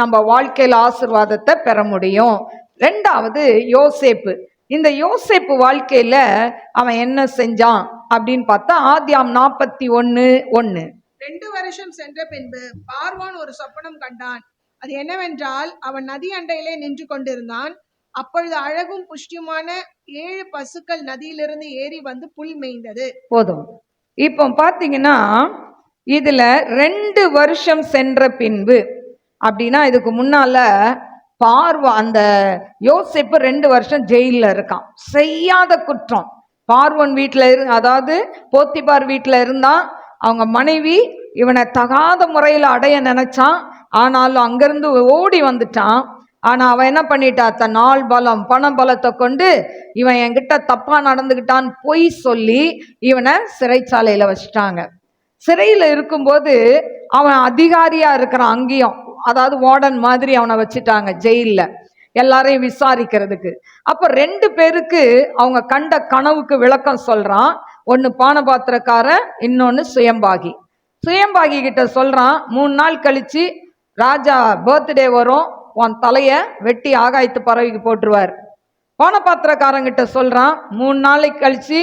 நம்ம வாழ்க்கையில ஆசீர்வாதத்தை பெற முடியும். ரெண்டாவது யோசேப்பு. இந்த யோசேப்பு வாழ்க்கையில அவன் என்ன செஞ்சான் அப்படின்னு பார்த்தா ஆதியாம் 41:1. 2 வருஷம் சென்ற பின்பு பார்வோன் ஒரு சொப்பனம் கண்டான். அது என்னவென்றால், அவன் நதி அண்டையிலே நின்று கொண்டிருந்தான். அப்பொழுது அழகும் புஷ்டியுமான 7 பசுக்கள் நதியிலிருந்து ஏறி வந்து புல் மேய்ந்தது. போதும். இப்போ பாத்தீங்கன்னா இதுல 2 வருஷம் சென்ற பின்பு அப்படின்னா இதுக்கு முன்னால அந்த யோசேப்பு 2 வருஷம் ஜெயில இருக்கான், செய்யாத குற்றம். பார்வோன் வீட்டுல அதாவது போத்திபார் வீட்டுல இருந்தான். அவங்க மனைவி இவனை தகாத முறையில் அடைய நினைச்சான், ஆனாலும் அங்கிருந்து ஓடி வந்துட்டான். ஆனா அவன் என்ன பண்ணிட்டா, தன் ஆள் பலம் பண பலத்தை கொண்டு இவன் என்கிட்ட தப்பா நடந்துகிட்டான் பொய் சொல்லி இவனை சிறைச்சாலையில வச்சுட்டாங்க. சிறையில இருக்கும்போது அவன் அதிகாரியா இருக்கிறான் அங்கேயும், அதாவது வார்டன் மாதிரி அவனை வச்சுட்டாங்க ஜெயில எல்லாரையும் விசாரிக்கிறதுக்கு. அப்ப 2 பேருக்கு அவங்க கண்ட கனவுக்கு விளக்கம் சொல்றான். ஒன்னு பானபாத்திரக்காரன், இன்னொன்னு சுயம்பாகி. சுயம்பாகி கிட்ட சொல்றான், 3 நாள் கழிச்சு ராஜா பர்த்டே வரும், உன் தலைய வெட்டி ஆகாயத்து பறவைக்கு போட்டுருவார். பானபாத்திரக்காரங்கிட்ட சொல்றான், 3 நாளைக்கு கழிச்சு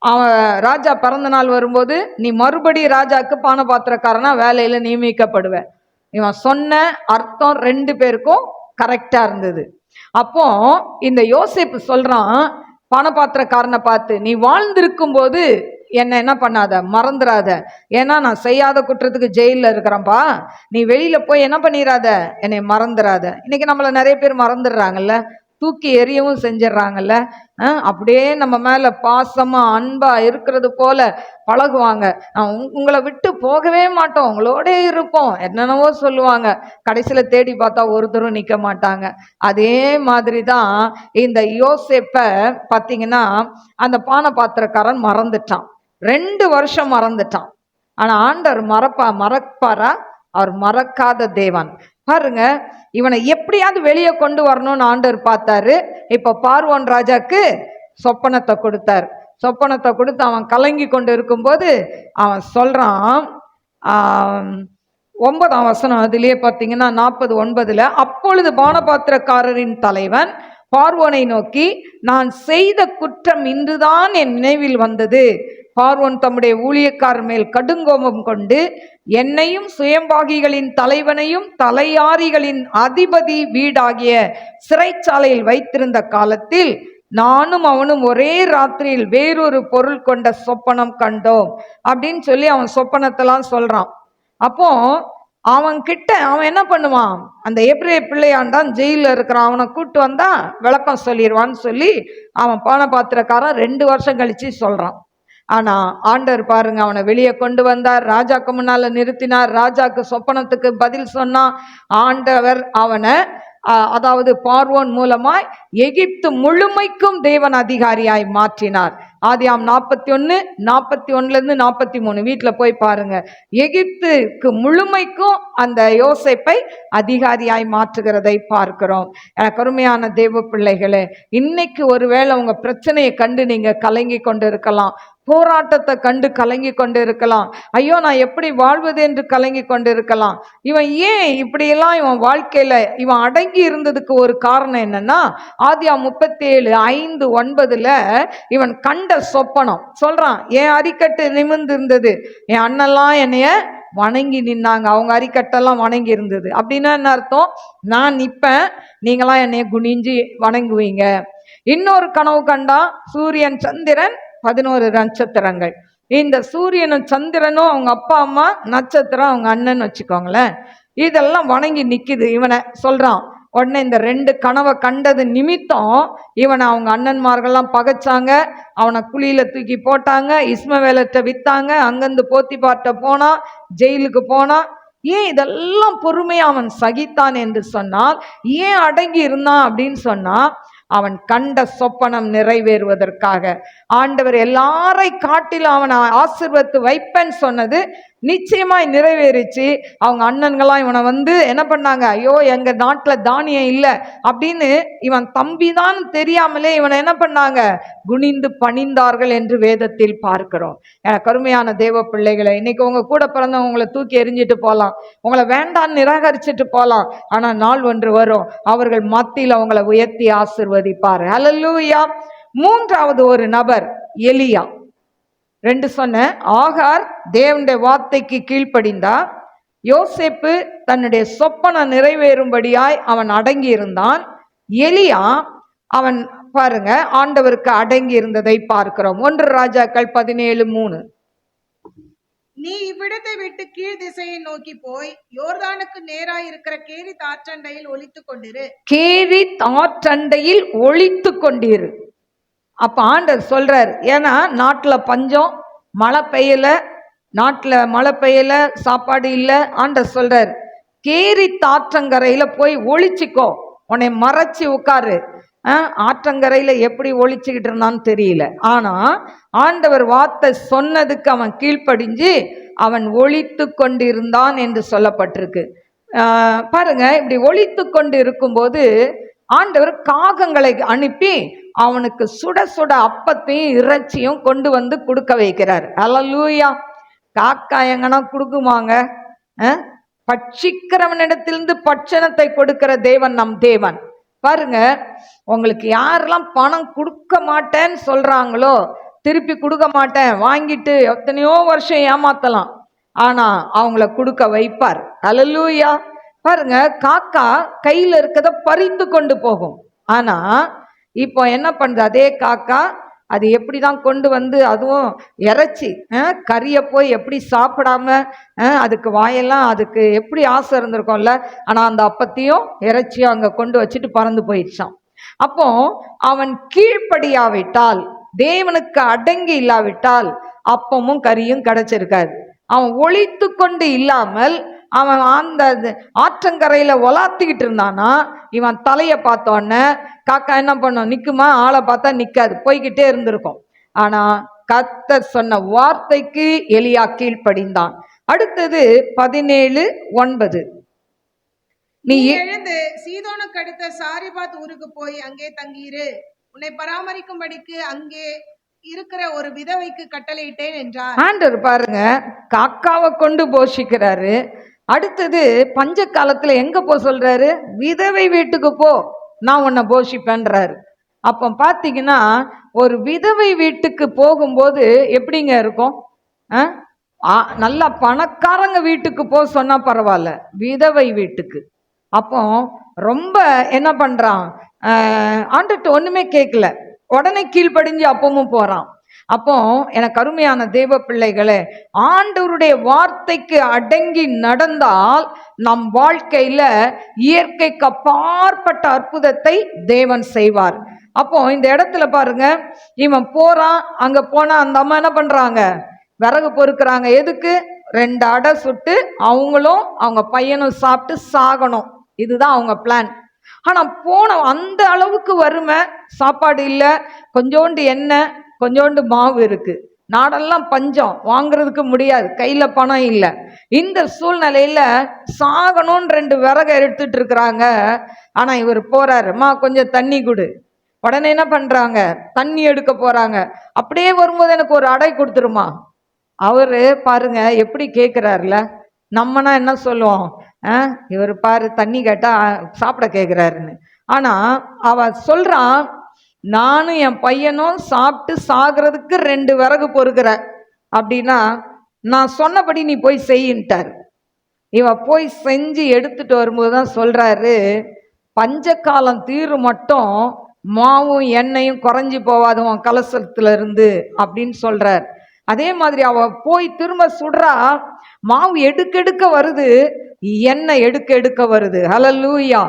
அவன் ராஜா பிறந்த நாள் வரும்போது நீ மறுபடி ராஜாக்கு பானபாத்திரக்காரனா வேலையில நியமிக்கப்படுவ. இவன் சொன்ன அர்த்தம் 2 பேருக்கும் கரெக்டா இருந்தது. அப்போ இந்த யோசேப்பு சொல்றான் பானபாத்திரக்காரனை பார்த்து, நீ வாழ்ந்திருக்கும் போது என்ன பண்ணாத, மறந்துடாத. ஏன்னா நான் செய்யாத குற்றத்துக்கு ஜெயில இருக்கிறேன்ப்பா, நீ வெளியில போய் என்ன பண்ணிடாத, என்னை மறந்துடாத. இன்னைக்கு நம்மள நிறைய பேர் மறந்துடுறாங்கல்ல, தூக்கி எறியவும் செஞ்சிடறாங்கல்ல. அப்படியே நம்ம மேல பாசமா அன்பா இருக்கிறது போல பழகுவாங்க. உங்களை விட்டு போகவே மாட்டோம், உங்களோட இருப்போம், என்னென்னவோ சொல்லுவாங்க. கடைசியில தேடி பார்த்தா ஒருத்தரும் நிக்க மாட்டாங்க. அதே மாதிரிதான் இந்த யோசேப்ப பார்த்தீங்கன்னா அந்த பானபாத்திரக்காரன் மறந்துட்டான், 2 வருஷம் மறந்துட்டான். ஆனா ஆண்டவர் மறப்பாரா? அவர் மறக்காத தேவன். பாருங்க, இவனை எப்படியாவது வெளியே கொண்டு வரணும்னு ஆண்டவர் பார்த்தாரு. இப்ப பார்வோன் ராஜாக்கு சொப்பனத்தை கொடுத்தார். சொப்பனத்தை கொடுத்து அவன் கலங்கி கொண்டு இருக்கும்போது அவன் சொல்றான், 9ஆம் வசனம் அதிலே பார்த்தீங்கன்னா 49. அப்பொழுது பானபாத்திரக்காரரின் தலைவன் பார்வோனை நோக்கி, நான் செய்த குற்றம் இன்றுதான் என் நினைவில் வந்தது. பார்வோன் தம்முடைய ஊழியக்காரர் மேல் கடுங்கோபம் கொண்டு என்னையும் சுயம்பாகிகளின் தலைவனையும் தலையாரிகளின் அதிபதி வீடாகிய சிறைச்சாலையில் வைத்திருந்த காலத்தில் நானும் அவனும் ஒரே ராத்திரியில் வேறொரு பொருள் கொண்ட சொப்பனம் கண்டோம் அப்படின்னு சொல்லி அவன் சொப்பனத்தெல்லாம் சொல்றான். அப்போ அவன்கிட்ட அவன் என்ன பண்ணுவான், அந்த எபிரேய பிள்ளையாண்டான் ஜெயில இருக்கிறான், அவனை கூட்டு வந்தா விளக்கம் சொல்லிடுவான்னு சொல்லி அவன் பானபாத்திரக்காரன் 2 வருஷம் கழிச்சு சொல்றான். ஆனா ஆண்டவர் பாருங்க, அவனை வெளியே கொண்டு வந்தார், ராஜாக்கு முன்னால நிறுத்தினார், ராஜாக்கு சொப்பனத்துக்கு பதில் சொன்னான். ஆண்டவர் அவனை அதாவது பார்வோன் மூலமாய் எகிப்து முழுமைக்கும் தேவன் அதிகாரியாய் மாற்றினார். ஆதியாம் 41:41 43 வீட்டுல போய் பாருங்க. எகிப்துக்கு முழுமைக்கும் அந்த யோசேப்பை அதிகாரியாய் மாற்றுகிறதை பார்க்கிறோம். எனக்கு அருமையான தேவ பிள்ளைகளே, இன்னைக்கு ஒருவேளை உங்க பிரச்சனையை கண்டு நீங்க கலங்கி கொண்டு இருக்கலாம், போராட்டத்தை கண்டு கலங்கி கொண்டு இருக்கலாம், ஐயோ நான் எப்படி வாழ்வது என்று கலங்கி கொண்டு இருக்கலாம். இவன் ஏன் இப்படியெல்லாம் இவன் வாழ்க்கையில இவன் அடங்கி இருந்ததுக்கு ஒரு காரணம் என்னன்னா, ஆதியாம் 37:5-9 இவன் கண்ட சொப்பனம் சொல்றான். என் அரிக்கட்டு நிமிர்ந்து இருந்தது, என் அண்ணெல்லாம் என்னைய வணங்கி நின்னாங்க, அவங்க அரிக்கட்டெல்லாம் வணங்கி இருந்தது. அப்படின்னா என்ன அர்த்தம், நான் நிப்பேன், நீங்களாம் என்னைய குனிஞ்சு வணங்குவீங்க. இன்னொரு கனவு கண்டா, சூரியன் சந்திரன் 11 நட்சத்திரங்கள். இந்த சூரியனும் சந்திரனும் அவங்க அப்பா அம்மா, நட்சத்திரம் அவங்க அண்ணன் வச்சுக்கோங்களேன், இதெல்லாம் வணங்கி நிக்குது. இவனை சொல்றான். உடனே இந்த 2 கனவை கண்டது நிமித்தம் இவனை அவங்க அண்ணன்மார்கள்லாம் பகைச்சாங்க, அவனை குழியில தூக்கி போட்டாங்க, இஸ்மவேலத்தை வித்தாங்க, அங்கிருந்து போத்திபார்ட்ட போனா, ஜெயிலுக்கு போனா. ஏன் இதெல்லாம் பொறுமையா அவன் சகித்தான் என்று சொன்னால், ஏன் அடங்கி இருந்தான் அப்படின்னு சொன்னா, அவன் கண்ட சொப்பனம் நிறைவேறுவதற்காக. ஆண்டவர் எல்லாரை காட்டிலும் அவனை ஆசீர்வதித்து வைப்பேன்னு சொன்னது நிச்சயமாய் நிறைவேறிச்சு. அவங்க அண்ணன்களாம் இவனை வந்து என்ன பண்ணாங்க, ஐயோ எங்க நாட்டுல தானியம் இல்லை அப்படின்னு இவன் தம்பிதான் தெரியாமலே இவனை என்ன பண்ணாங்க, குனிந்து பணிந்தார்கள் என்று வேதத்தில் பார்க்கிறோம். எனக்கு அருமையான தேவ பிள்ளைகளை, இன்னைக்கு உங்க கூட பிறந்தவங்க உங்களை தூக்கி எறிஞ்சிட்டு போகலாம், உங்களை வேண்டான்னு நிராகரிச்சுட்டு போகலாம். ஆனா நாள் ஒன்று வரும், அவர்கள் மத்தியில் அவங்களை உயர்த்தி ஆசீர்வதிப்பார். ஹல்லேலூயா. மூன்றாவது ஒரு நபர் எலியா. 2 சொன்ன, ஆகார் தேவனுடைய வார்த்தைக்கு கீழ்ப்படிந்தா, யோசேப்பு தன்னுடைய சொப்பன நிறைவேறும்படியாய் அவன் அடங்கி இருந்தான். எலியா அவன் பாருங்க ஆண்டவருக்கு அடங்கி இருந்ததை பார்க்கிறோம். 1 ராஜாக்கள் 17:3. நீ இவ்விடத்தை விட்டு கீழ் திசையை நோக்கி போய் யோர்தானுக்கு நேராய் இருக்கிற கேரித் ஆற்றண்டையில் ஒளித்துக் கொண்டிரு. கேரித் ஆற்றண்டையில் ஒளித்துக் கொண்டிரு. அப்ப ஆண்டவர் சொல்றார், ஏன்னா நாட்டுல பஞ்சம், மழை பெய்யல, நாட்டுல மழை பெய்யல, சாப்பாடு இல்லை. ஆண்டவர் சொல்றார், கேரித் ஆற்றங்கரையில போய் ஒளிச்சிக்கோ, உன்னை மறைச்சி உட்காரு. ஆற்றங்கரையில எப்படி ஒளிச்சுக்கிட்டு இருந்தான்னு தெரியல. ஆனா ஆண்டவர் வார்த்தை சொன்னதுக்கு அவன் கீழ்ப்படிஞ்சு அவன் ஒளித்து கொண்டிருந்தான் என்று சொல்லப்பட்டிருக்கு. பாருங்க, இப்படி ஒளித்து கொண்டு இருக்கும்போது ஆண்டவர் காகங்களை அனுப்பி அவனுக்கு சுட சுட அப்பத்தையும் இறைச்சியும் கொண்டு வந்து கொடுக்க வைக்கிறார். அல்லேலூயா. காக்கா எங்கன்னா கொடுக்குமாங்க? பட்சிக்கிறவனிடத்திலிருந்து பட்சணத்தை கொடுக்கிற தேவன் நம் தேவன். பாருங்க, உங்களுக்கு யாரெல்லாம் பணம் கொடுக்க மாட்டேன்னு சொல்றாங்களோ, திருப்பி கொடுக்க மாட்டேன் வாங்கிட்டு எத்தனையோ வருஷம் ஏமாத்தலாம், ஆனா அவங்கள கொடுக்க வைப்பார். அல்லேலூயா. பாருங்க, காக்கா கையில இருக்கத பறித்து கொண்டு போகும். ஆனா இப்போ என்ன பண்ணுது அதே காக்கா, அது எப்படிதான் கொண்டு வந்து, அதுவும் இறைச்சி கறியை போய் எப்படி சாப்பிடாம, அதுக்கு வாயெல்லாம் அதுக்கு எப்படி ஆசை இருந்திருக்கும்ல, ஆனா அந்த அப்பத்தையும் இறைச்சியும் அங்க கொண்டு வச்சுட்டு பறந்து போயிடுச்சான். அப்போ அவன் கீழ்ப்படியாவிட்டால், தேவனுக்கு அடங்கி இல்லாவிட்டால் அப்பமும் கறியும் கிடைச்சிருக்காது. அவன் ஒளித்து கொண்டு இல்லாமல் அவன் அந்த ஆற்றங்கரையில ஒலாத்திக்கிட்டு இருந்தானா, இவன் தலையை பார்த்தோன்னே காக்கா என்ன பண்ணும், நிக்குமா? ஆளை பார்த்தா நிக்காது, போய்கிட்டே இருந்திருக்கும். ஆனா கர்த்தர் சொன்ன வார்த்தைக்கு எலியா கீழ்ப்படிந்தான். அடுத்தது 17:9. நீ எழுந்து சீதோனுக்கு அடுத்த சாரிபாத் ஊருக்கு போய் அங்கே தங்கியிரு, உன்னை பராமரிக்கும்படிக்கு அங்கே இருக்கிற ஒரு விதவைக்கு கட்டளையிட்டேன் என்றார். ஆண்டவர் பாருங்க, காக்காவை கொண்டு போஷிக்கிறாரு. அடுத்தது பஞ்ச காலத்துல எங்க போ சொல்றாரு? விதவை வீட்டுக்கு போ, நான் உன்னை போஷிப்பேன்றாரு. அப்ப பாத்தீங்கன்னா ஒரு விதவை வீட்டுக்கு போகும்போது எப்படிங்க இருக்கும்? நல்லா பணக்காரங்க வீட்டுக்கு போ சொன்னா பரவாயில்ல, விதவை வீட்டுக்கு. அப்போ ரொம்ப என்ன பண்றான், ஆண்டுட்டு ஒண்ணுமே கேட்கல, உடனே கீழ்ப்படிஞ்சு அப்பவும் போறான். அப்போ எனக்கு அருமையான தேவ பிள்ளைகளே, ஆண்டவருடைய வார்த்தைக்கு அடங்கி நடந்தால் நம் வாழ்க்கையில இயற்கைக்கு அப்பாற்பட்ட அற்புதத்தை தேவன் செய்வார். அப்போ இந்த இடத்துல பாருங்க, இவன் போறான், அங்க போனா அந்த அம்மா என்ன பண்றாங்க, விறகு பொறுக்கிறாங்க. எதுக்கு? 2 அடை சுட்டு அவங்களும் அவங்க பையனும் சாப்பிட்டு சாகணும், இதுதான் அவங்க பிளான். ஆனா போன அந்த அளவுக்கு வறுமை, சாப்பாடு இல்லை, கொஞ்சோண்டு எண்ணெய், கொஞ்சோண்டு மாவு இருக்கு, நாடெல்லாம் பஞ்சம், வாங்குறதுக்கு முடியாது, கையில பணம் இல்லை. இந்த சூழ்நிலையில சாகணும்னு 2 விறகை எடுத்துட்டு இருக்கிறாங்க. ஆனா இவர் போறாருமா, கொஞ்சம் தண்ணி கொடு. உடனே என்ன பண்றாங்க, தண்ணி எடுக்க போறாங்க. அப்படியே வரும்போது எனக்கு ஒரு அடை கொடுத்துருமா. அவரு பாருங்க எப்படி கேட்கிறாருல, நம்மனா என்ன சொல்லுவோம், இவர் பாரு தண்ணி கேட்டா சாப்பிட கேட்கிறாருன்னு. ஆனா அவ சொல்றான், நானும் என் பையனும் சாப்பிட்டு சாகிறதுக்கு 2 விறகு பொறுக்கிற அப்படின்னா நான் சொன்னபடி நீ போய் செய்யின்ட்டார். இவ போய் செஞ்சு எடுத்துட்டு வரும்போது தான் சொல்றாரு, பஞ்சகாலம் தீரு மட்டும் மாவும் எண்ணெயும் குறைஞ்சி போவாது உன் கலசத்துல இருந்து அப்படின்னு சொல்றார். அதே மாதிரி அவ போய் திரும்ப சுடுறா, மாவு எடுக்க வருது, எண்ணெய் எடுக்க வருது. ஹல்லேலூயா.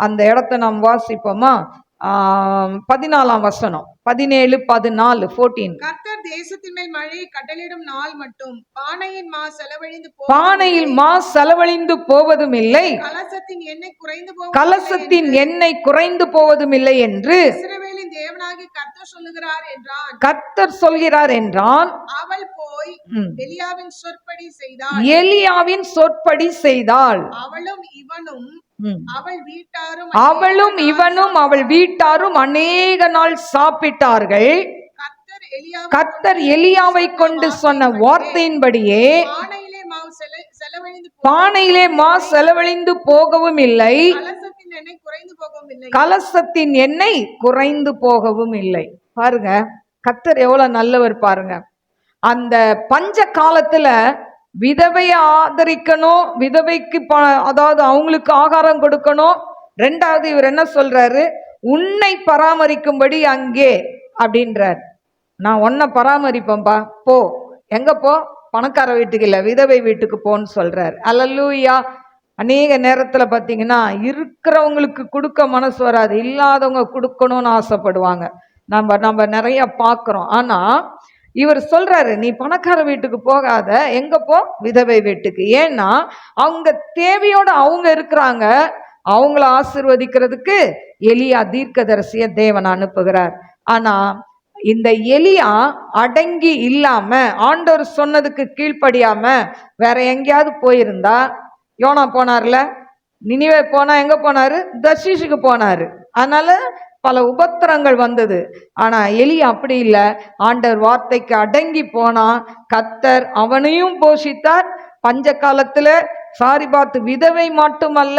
அந்த இடத்தை நாம் வாசிப்போமா? 14ஆம் வசனம், 17:14, 14. கர்த்தர் தேசத்தின் மேல் மழையை கட்டளையிடும் நாள் மட்டும் பானையில் மா செலவழிந்து போவதும் இல்லை, கலசத்தின் எண்ணெய் குறைந்து போவதும் இல்லை என்று தேவனாகி கர்த்தர் சொல்லுகிறார் என்றான். கர்த்தர் சொல்கிறார் என்றான். அவள் போய் எலியாவின் சொற்படி செய்தாள். எலியாவின் சொற்படி செய்தாள். அவளும் இவனும் அவள் வீட்டாரும் அநேக நாள் சாப்பிட்டார்கள். கர்த்தர் எலியாவை கொண்டு சொன்ன வார்த்தையின்படியே பானையிலே மா செலவழிந்து போகவும் இல்லை, கலசத்தின் எண்ணெய் குறைந்து போகவும் இல்லை. பாருங்க, கர்த்தர் எவ்வளவு நல்லவர் பாருங்க. அந்த பஞ்ச காலத்துல விதவையை ஆதரிக்கணும், விதவைக்கு அதாவது அவங்களுக்கு ஆகாரம் கொடுக்கணும். ரெண்டாவது இவர் என்ன சொல்றாரு, உன்னை பராமரிக்கும்படி அங்கே அப்படின்றார். நான் உன்னை பராமரிப்பேன்பா, போ. எங்க போ? பணக்கார வீட்டுக்கு இல்லை, விதவை வீட்டுக்கு போன்னு சொல்றார். அல்லேலூயா. அநேக நேரத்துல பாத்தீங்கன்னா இருக்கிறவங்களுக்கு கொடுக்க மனசு வராது, இல்லாதவங்க கொடுக்கணும்னு ஆசைப்படுவாங்க. நம்ம நிறைய பார்க்கிறோம். ஆனா இவர் சொல்றாரு, நீ பணக்கார வீட்டுக்கு போகாத, எங்க போ? விதவை வீட்டுக்கு. ஏன்னா அவங்க தேவையோட அவங்க இருக்கிறாங்க. அவங்கள ஆசீர்வதிக்கிறதுக்கு எலியா தீர்க்கதரிசிய தேவன் அனுப்புகிறார். ஆனா இந்த எலியா அடங்கி இல்லாம, ஆண்டவர் சொன்னதுக்கு கீழ்ப்படியாம வேற எங்கேயாவது போயிருந்தா, யோனா போனார்ல, நினிவே போனா எங்க போனாரு? தர்ஷீஷுக்கு போனாரு. அதனால பல உபத்திரங்கள் வந்தது. ஆனா எலியா அப்படி இல்லை, ஆண்டவர் வார்த்தைக்கு அடங்கி போனா கர்த்தர் அவனையும் போஷித்தார். பஞ்ச காலத்துல சாரிபாத் விதவை மட்டுமல்ல,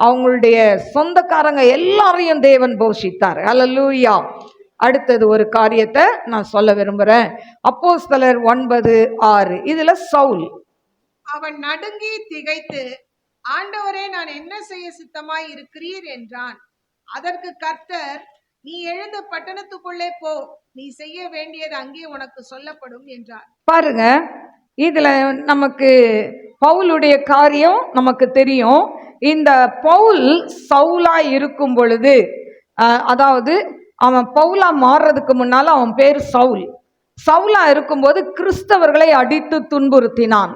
அவங்களுடைய சொந்தக்காரங்க எல்லாரையும் தேவன் போஷித்தார். அல்லேலூயா. அடுத்தது ஒரு காரியத்தை நான் சொல்ல விரும்புறேன். அப்போஸ்தலர் 9:6. இதுல சவுல் அவன் நடுங்கி திகைத்து, ஆண்டவரே, நான் என்ன செய்ய சித்தமாய் இருக்கிறீர் என்றான். அதற்கு கர்த்தர், நீ எழுந்து பட்டணத்துக்குள்ளே போ, நீ செய்ய வேண்டியது அங்கே உனக்கு சொல்லப்படும் என்றார். பாருங்க, இதுல நமக்கு பவுலுடைய காரியம் நமக்கு தெரியும். இந்த பவுல் சவுலா இருக்கும் பொழுது, அதாவது அவன் பவுலா மாறுறதுக்கு முன்னால அவன் பேர் சவுல். சவுலா இருக்கும்போது கிறிஸ்தவர்களை அடித்து துன்புறுத்தினான்.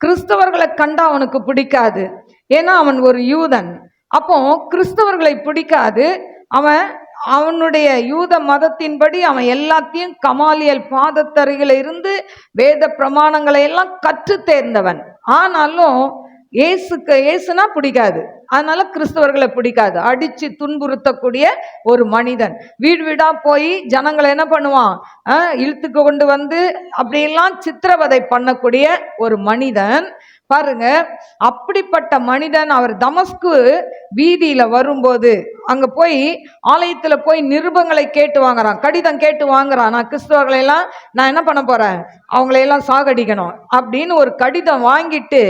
கிறிஸ்தவர்களை கண்டா அவனுக்கு பிடிக்காது, ஏன்னா அவன் ஒரு யூதன். அப்போ கிறிஸ்தவர்களை பிடிக்காது. அவனுடைய யூத மதத்தின்படி அவன் எல்லாத்தையும் கமாலியல் பாதத்தருகில இருந்து வேத பிரமாணங்களை எல்லாம் கற்று தேர்ந்தவன். ஆனாலும் ஏசுனா பிடிக்காது. அதனால கிறிஸ்தவர்களை பிடிக்காது, அடிச்சு துன்புறுத்தக்கூடிய ஒரு மனிதன். வீடு வீடா போய் ஜனங்களை என்ன பண்ணுவான், இழுத்துக்கு கொண்டு வந்து அப்படியெல்லாம் சித்திரவதை பண்ணக்கூடிய ஒரு மனிதன். பாருங்க, அப்படிப்பட்ட மனிதன் அவர் தமஸ்கு வீதியில வரும்போது அங்க போய் ஆலயத்துல போய் நிருபங்களை கேட்டு வாங்குறான், கடிதம் கேட்டு வாங்குறான். நான் கிறிஸ்தவர்களை எல்லாம் நான் என்ன பண்ண போறேன், அவங்களையெல்லாம் சாகடிக்கணும் அப்படின்னு ஒரு கடிதம் வாங்கிட்டு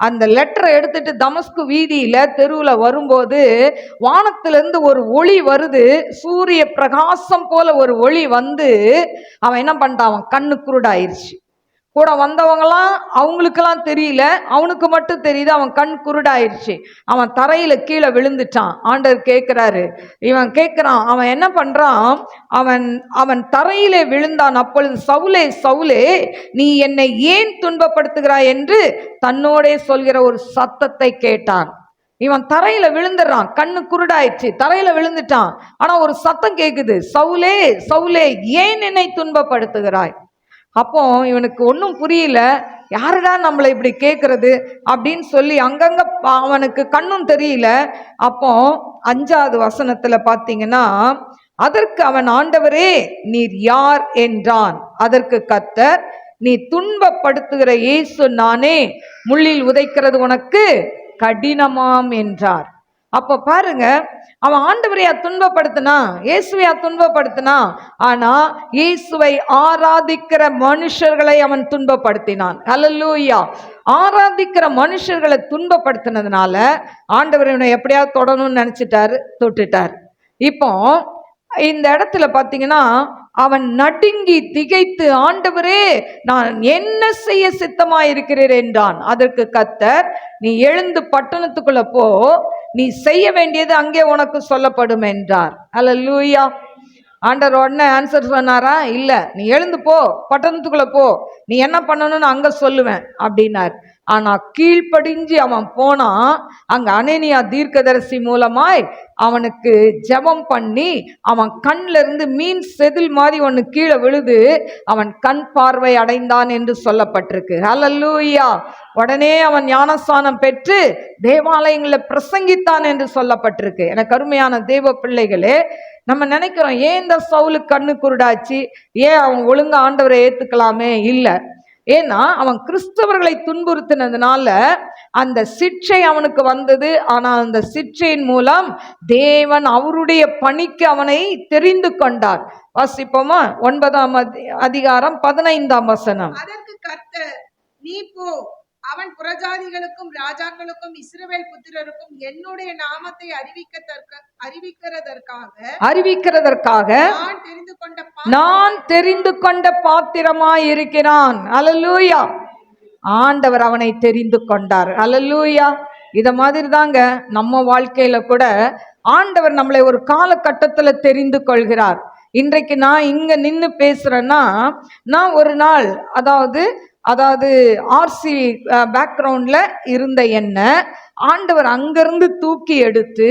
அந்த லெட்டரை எடுத்துட்டு தமஸ்கு வீதியில தெருவுல வரும்போது வானத்திலிருந்து ஒரு ஒளி வருது, சூரிய பிரகாசம் போல ஒரு ஒளி வந்து அவன் என்ன பண்ணிட்டான், அவன் கண்ணு குருடாயிருச்சு. கூட வந்தவங்களாம் அவங்களுக்கெல்லாம் தெரியல, அவனுக்கு மட்டும் தெரியுது. அவன் கண் குருடாயிருச்சு. அவன் தரையில கீழே விழுந்துட்டான். ஆண்டவர் கேட்கிறாரு, இவன் கேட்கிறான், அவன் என்ன பண்றான், அவன் தரையிலே விழுந்தான். அப்பொழுது சவுலே சவுலே, நீ என்னை ஏன் துன்பப்படுத்துகிறாய் என்று தன்னோடே சொல்கிற ஒரு சத்தத்தை கேட்டான். இவன் தரையில விழுந்துடுறான், கண்ணு குருடாயிடுச்சு, தரையில விழுந்துட்டான். ஆனா ஒரு சத்தம் கேக்குது, சவுலே சவுலே, ஏன் என்னை துன்பப்படுத்துகிறாய்? அப்போ இவனுக்கு ஒன்றும் புரியல, யாருடா நம்மளை இப்படி கேட்கறது அப்படின்னு சொல்லி அங்கங்க அவனுக்கு கண்ணும் தெரியல. அப்போ 5வது வசனத்துல பார்த்தீங்கன்னா, அதற்கு அவன், ஆண்டவரே நீர் யார் என்றான். அதற்கு கர்த்தர், நீ துன்பப்படுத்துகிற இயேசு நானே, முள்ளில் உதைக்கிறது உனக்கு கடினமாம் என்றார். அப்ப பாருங்க, அவன் ஆண்டவரையா துன்பப்படுத்தினா, இயேசுவையா துன்பப்படுத்தினா? ஆனா இயேசுவை ஆராதிக்கிற மனுஷர்களை அவன் துன்பப்படுத்தினான். அல்லேலூயா. ஆராதிக்கிற மனுஷர்களை துன்பப்படுத்தினதுனால ஆண்டவர் இவனை எப்படியாவது தொடணும்னு நினைச்சிட்டாரு, தொட்டுட்டார். இப்போ இந்த இடத்துல பாத்தீங்கன்னா, அவன் நடுங்கி திகைத்து, ஆண்டவரே நான் என்ன செய்ய சித்தமாயிருக்கிறேன் என்றான். அதற்கு கர்த்தர், நீ எழுந்து பட்டணத்துக்குள்ள போ, நீ செய்ய வேண்டியது அங்கே உனக்கு சொல்லப்படும் என்றார். அல்லேலூயா. ஆண்டவர் உடனே ஆன்சர் சொன்னாரா? இல்ல, நீ எழுந்து போ, பட்டணத்துக்குள்ள போ, நீ என்ன பண்ணணும்னு அங்க சொல்லுவேன் அப்படின்னார். ஆனா கீழ்ப்படிஞ்சு அவன் போனா, அங்க அனனியா தீர்க்கதரிசி மூலமாய் அவனுக்கு ஜெபம் பண்ணி அவன் கண்ல இருந்து மீன் செதில் மாதிரி ஒண்ணு கீழே விழுது, அவன் கண் பார்வை அடைந்தான் என்று சொல்லப்பட்டிருக்கு. ஹல்லேலூயா. உடனே அவன் ஞானஸ்நானம் பெற்று தேவாலயங்களில் பிரசங்கித்தான் என்று சொல்லப்பட்டிருக்கு. எனக்கு அருமையான தேவ பிள்ளைகளே, நம்ம நினைக்கிறோம் ஏன் இந்த சவுலுக்கு கண்ணு குருடாச்சு, ஏன் அவன் ஒழுங்கா ஆண்டவரை ஏத்துக்கலாமே? இல்லை. ஏன்னா அவன் கிறிஸ்தவர்களை துன்புறுத்தினதுனால அந்த சிற்றை அவனுக்கு வந்தது. ஆனால் அந்த சிற்றையின் மூலம் தேவன் அவருடைய பணிக்கு அவனை தெரிந்து கொண்டார். வாசிப்போமா? 9ஆம் அதிகாரம் 15ஆம் வசனம். அதற்கு கர்த்தர், நீ போ, அவன் புறஜாதிகளுக்கும் ராஜாக்களுக்கும் இஸ்ரவேல் புத்திரருக்கும் என்னுடைய நாமத்தை அறிவிக்கிறதற்காக நான் தெரிந்து கொண்ட பாத்திரமாய் இருக்கிறான். அல்லேலூயா. ஆண்டவர் அவனை தெரிந்து கொண்டார். அல்லேலூயா. இத மாதிரி தாங்க நம்ம வாழ்க்கையில கூட ஆண்டவர் நம்மளை ஒரு காலகட்டத்துல தெரிந்து கொள்கிறார். இன்றைக்கு நான் இங்க நின்று பேசுறேன்னா, நான் ஒரு நாள் அதாவது ஆர்சி பேக்ரவுண்ட்ல இருந்த என்ன ஆண்டவர் அங்கிருந்து தூக்கி எடுத்து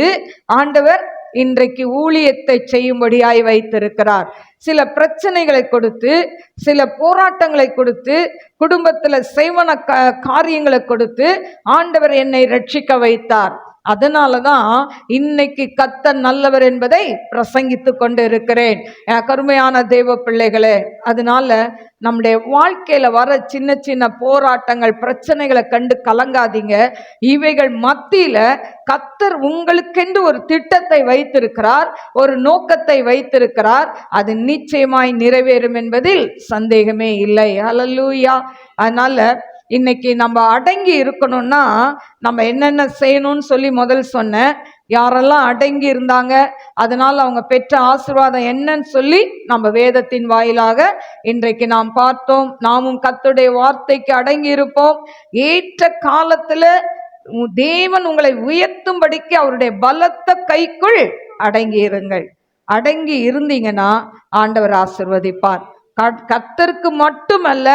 ஆண்டவர் இன்றைக்கு ஊழியத்தை செய்யும்படியாய் வைத்திருக்கிறார். சில பிரச்சனைகளை கொடுத்து, சில போராட்டங்களை கொடுத்து, குடும்பத்தில் செய்வன காரியங்களை கொடுத்து ஆண்டவர் என்னை ரட்சிக்க வைத்தார். அதனாலதான் இன்னைக்கு கர்த்தர் நல்லவர் என்பதை பிரசங்கித்து கொண்டு இருக்கிறேன். கருமையான தேவ பிள்ளைகளே, அதனால நம்முடைய வாழ்க்கையில வர சின்ன சின்ன போராட்டங்கள், பிரச்சனைகளை கண்டு கலங்காதீங்க. இவைகள் மத்தியில கர்த்தர் உங்களுக்கென்று ஒரு திட்டத்தை வைத்திருக்கிறார், ஒரு நோக்கத்தை வைத்திருக்கிறார். அது நிச்சயமாய் நிறைவேறும் என்பதில் சந்தேகமே இல்லை. ஹல்லேலூயா. அதனால இன்னைக்கு நம்ம அடங்கி இருக்கணும்னா நம்ம என்னென்ன செய்யணும்னு சொல்லி முதல் சொன்னேன். யாரெல்லாம் அடங்கி இருந்தாங்க, அதனால் அவங்க பெற்ற ஆசீர்வாதம் என்னன்னு சொல்லி நம்ம வேதத்தின் வாயிலாக இன்றைக்கு நாம் பார்த்தோம். நாமும் கர்த்தருடைய வார்த்தைக்கு அடங்கி இருப்போம். ஏற்ற காலத்துல தேவன் உங்களை உயர்த்தும்படிக்கு அவருடைய பலத்த கைக்குள் அடங்கி இருங்கள். அடங்கி இருந்தீங்கன்னா ஆண்டவர் ஆசீர்வதிப்பார். கர்த்தருக்கு மட்டுமல்ல,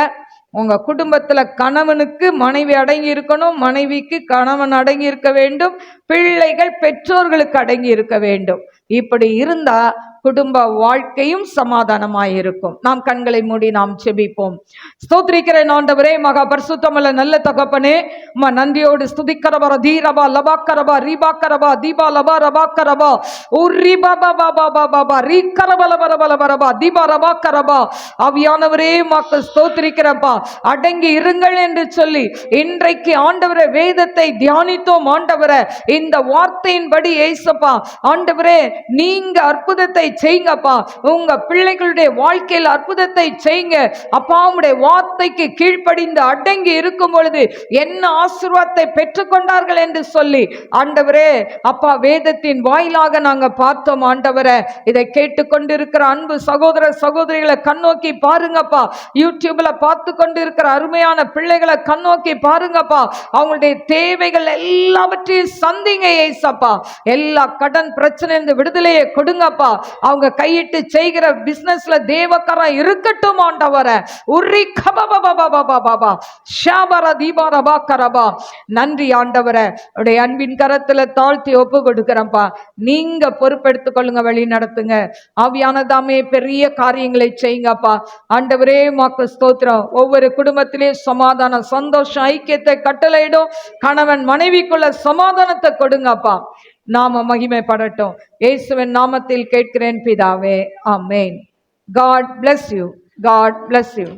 உங்க குடும்பத்துல கணவனுக்கு மனைவி அடங்கி இருக்கணும், மனைவிக்கு கணவன் அடங்கி இருக்க வேண்டும், பிள்ளைகள் பெற்றோர்களுக்கு அடங்கி இருக்க வேண்டும். இப்படி இருந்தா குடும்ப வாழ்க்கையும் சமாதானமாயிருக்கும். நாம் கண்களை மூடி நாம் செபிப்போம். ஸ்தோத்திரிக்கிறேன் ஆண்டவரே, மகா பரிசுத்தமுள்ள நல்ல தகப்பனே, உம்மை நன்றியோடு ஸ்துதிக்கிறவர தீரபா லபாக்கரபா ரீபாக்கரபா தீபா லபா ரபாக்கரபா உரிபா பாபா பாபா பாபா ரீக்கரபலபரபலபரபா தீபா ரபாக்கரபா. ஆவியானவரே, மக்கள் ஸ்தோத்திரிக்கிறப்பா, அடங்கி இருங்கள் என்று சொல்லி இன்றைக்கு ஆண்டவரே வேதத்தை தியானித்தோம். ஆண்டவரே, இந்த வார்த்தையின்படி ஏசப்பா ஆண்டவரே நீங்க அற்புதத்தை செய்யுங்கப்பா. உங்க பிள்ளைகளுடைய வாழ்க்கையில் அற்புதத்தை செய்யுங்க அப்பா. உங்களுடைய வார்த்தைக்கு கீழ்ப்படிந்து அடங்கி இருக்கும் பொழுது என்ன ஆசீர்வாதத்தை பெற்றுக்கொண்டார்கள் என்று சொல்லி ஆண்டவரே அப்பா வேதத்தின் வாயிலாக நாங்க பார்த்தோம். ஆண்டவரே, இதை கேட்டுக்கொண்டிருக்கிற அன்பு சகோதர சகோதரிகளை கண்ணோக்கி பாருங்கப்பா. யூடியூப்ல பார்த்து கொண்டிருக்கிற அருமையான பிள்ளைகளை கண்ணோக்கி பாருங்கப்பா. அவங்களுடைய தேவைகள் எல்லாவற்றையும் சந்திங்க ஏசப்பா. எல்லா கடன் பிரச்சனை விடுதலையை கொடுங்கப்பா. அவங்க கையிட்டு செய்கிற பிசினஸ்ல தேவக்கரம் இருக்கட்டும் ஆண்டவரே. நன்றி ஆண்டவரே, உடைய அன்பின் கரத்துல தாழ்த்தி ஒப்பு கொடுக்கிறப்பா. நீங்க பொறுப்பெடுத்துக் கொள்ளுங்க, வழி நடத்துங்க. ஆவியானதாமே பெரிய காரியங்களை செய்யுங்கப்பா. ஆண்டவரே மாக்கு ஸ்தோத்திரம். ஒவ்வொரு குடும்பத்திலே சமாதானம், சந்தோஷம், ஐக்கியத்தை கட்டளையிடும். கணவன் மனைவிக்குள்ள சமாதானத்தை கொடுங்கப்பா. நாம மகிமைப்படட்டும். இயேசுவின் நாமத்தில் கேட்கிறேன் பிதாவே, ஆமென். God bless you. God bless you.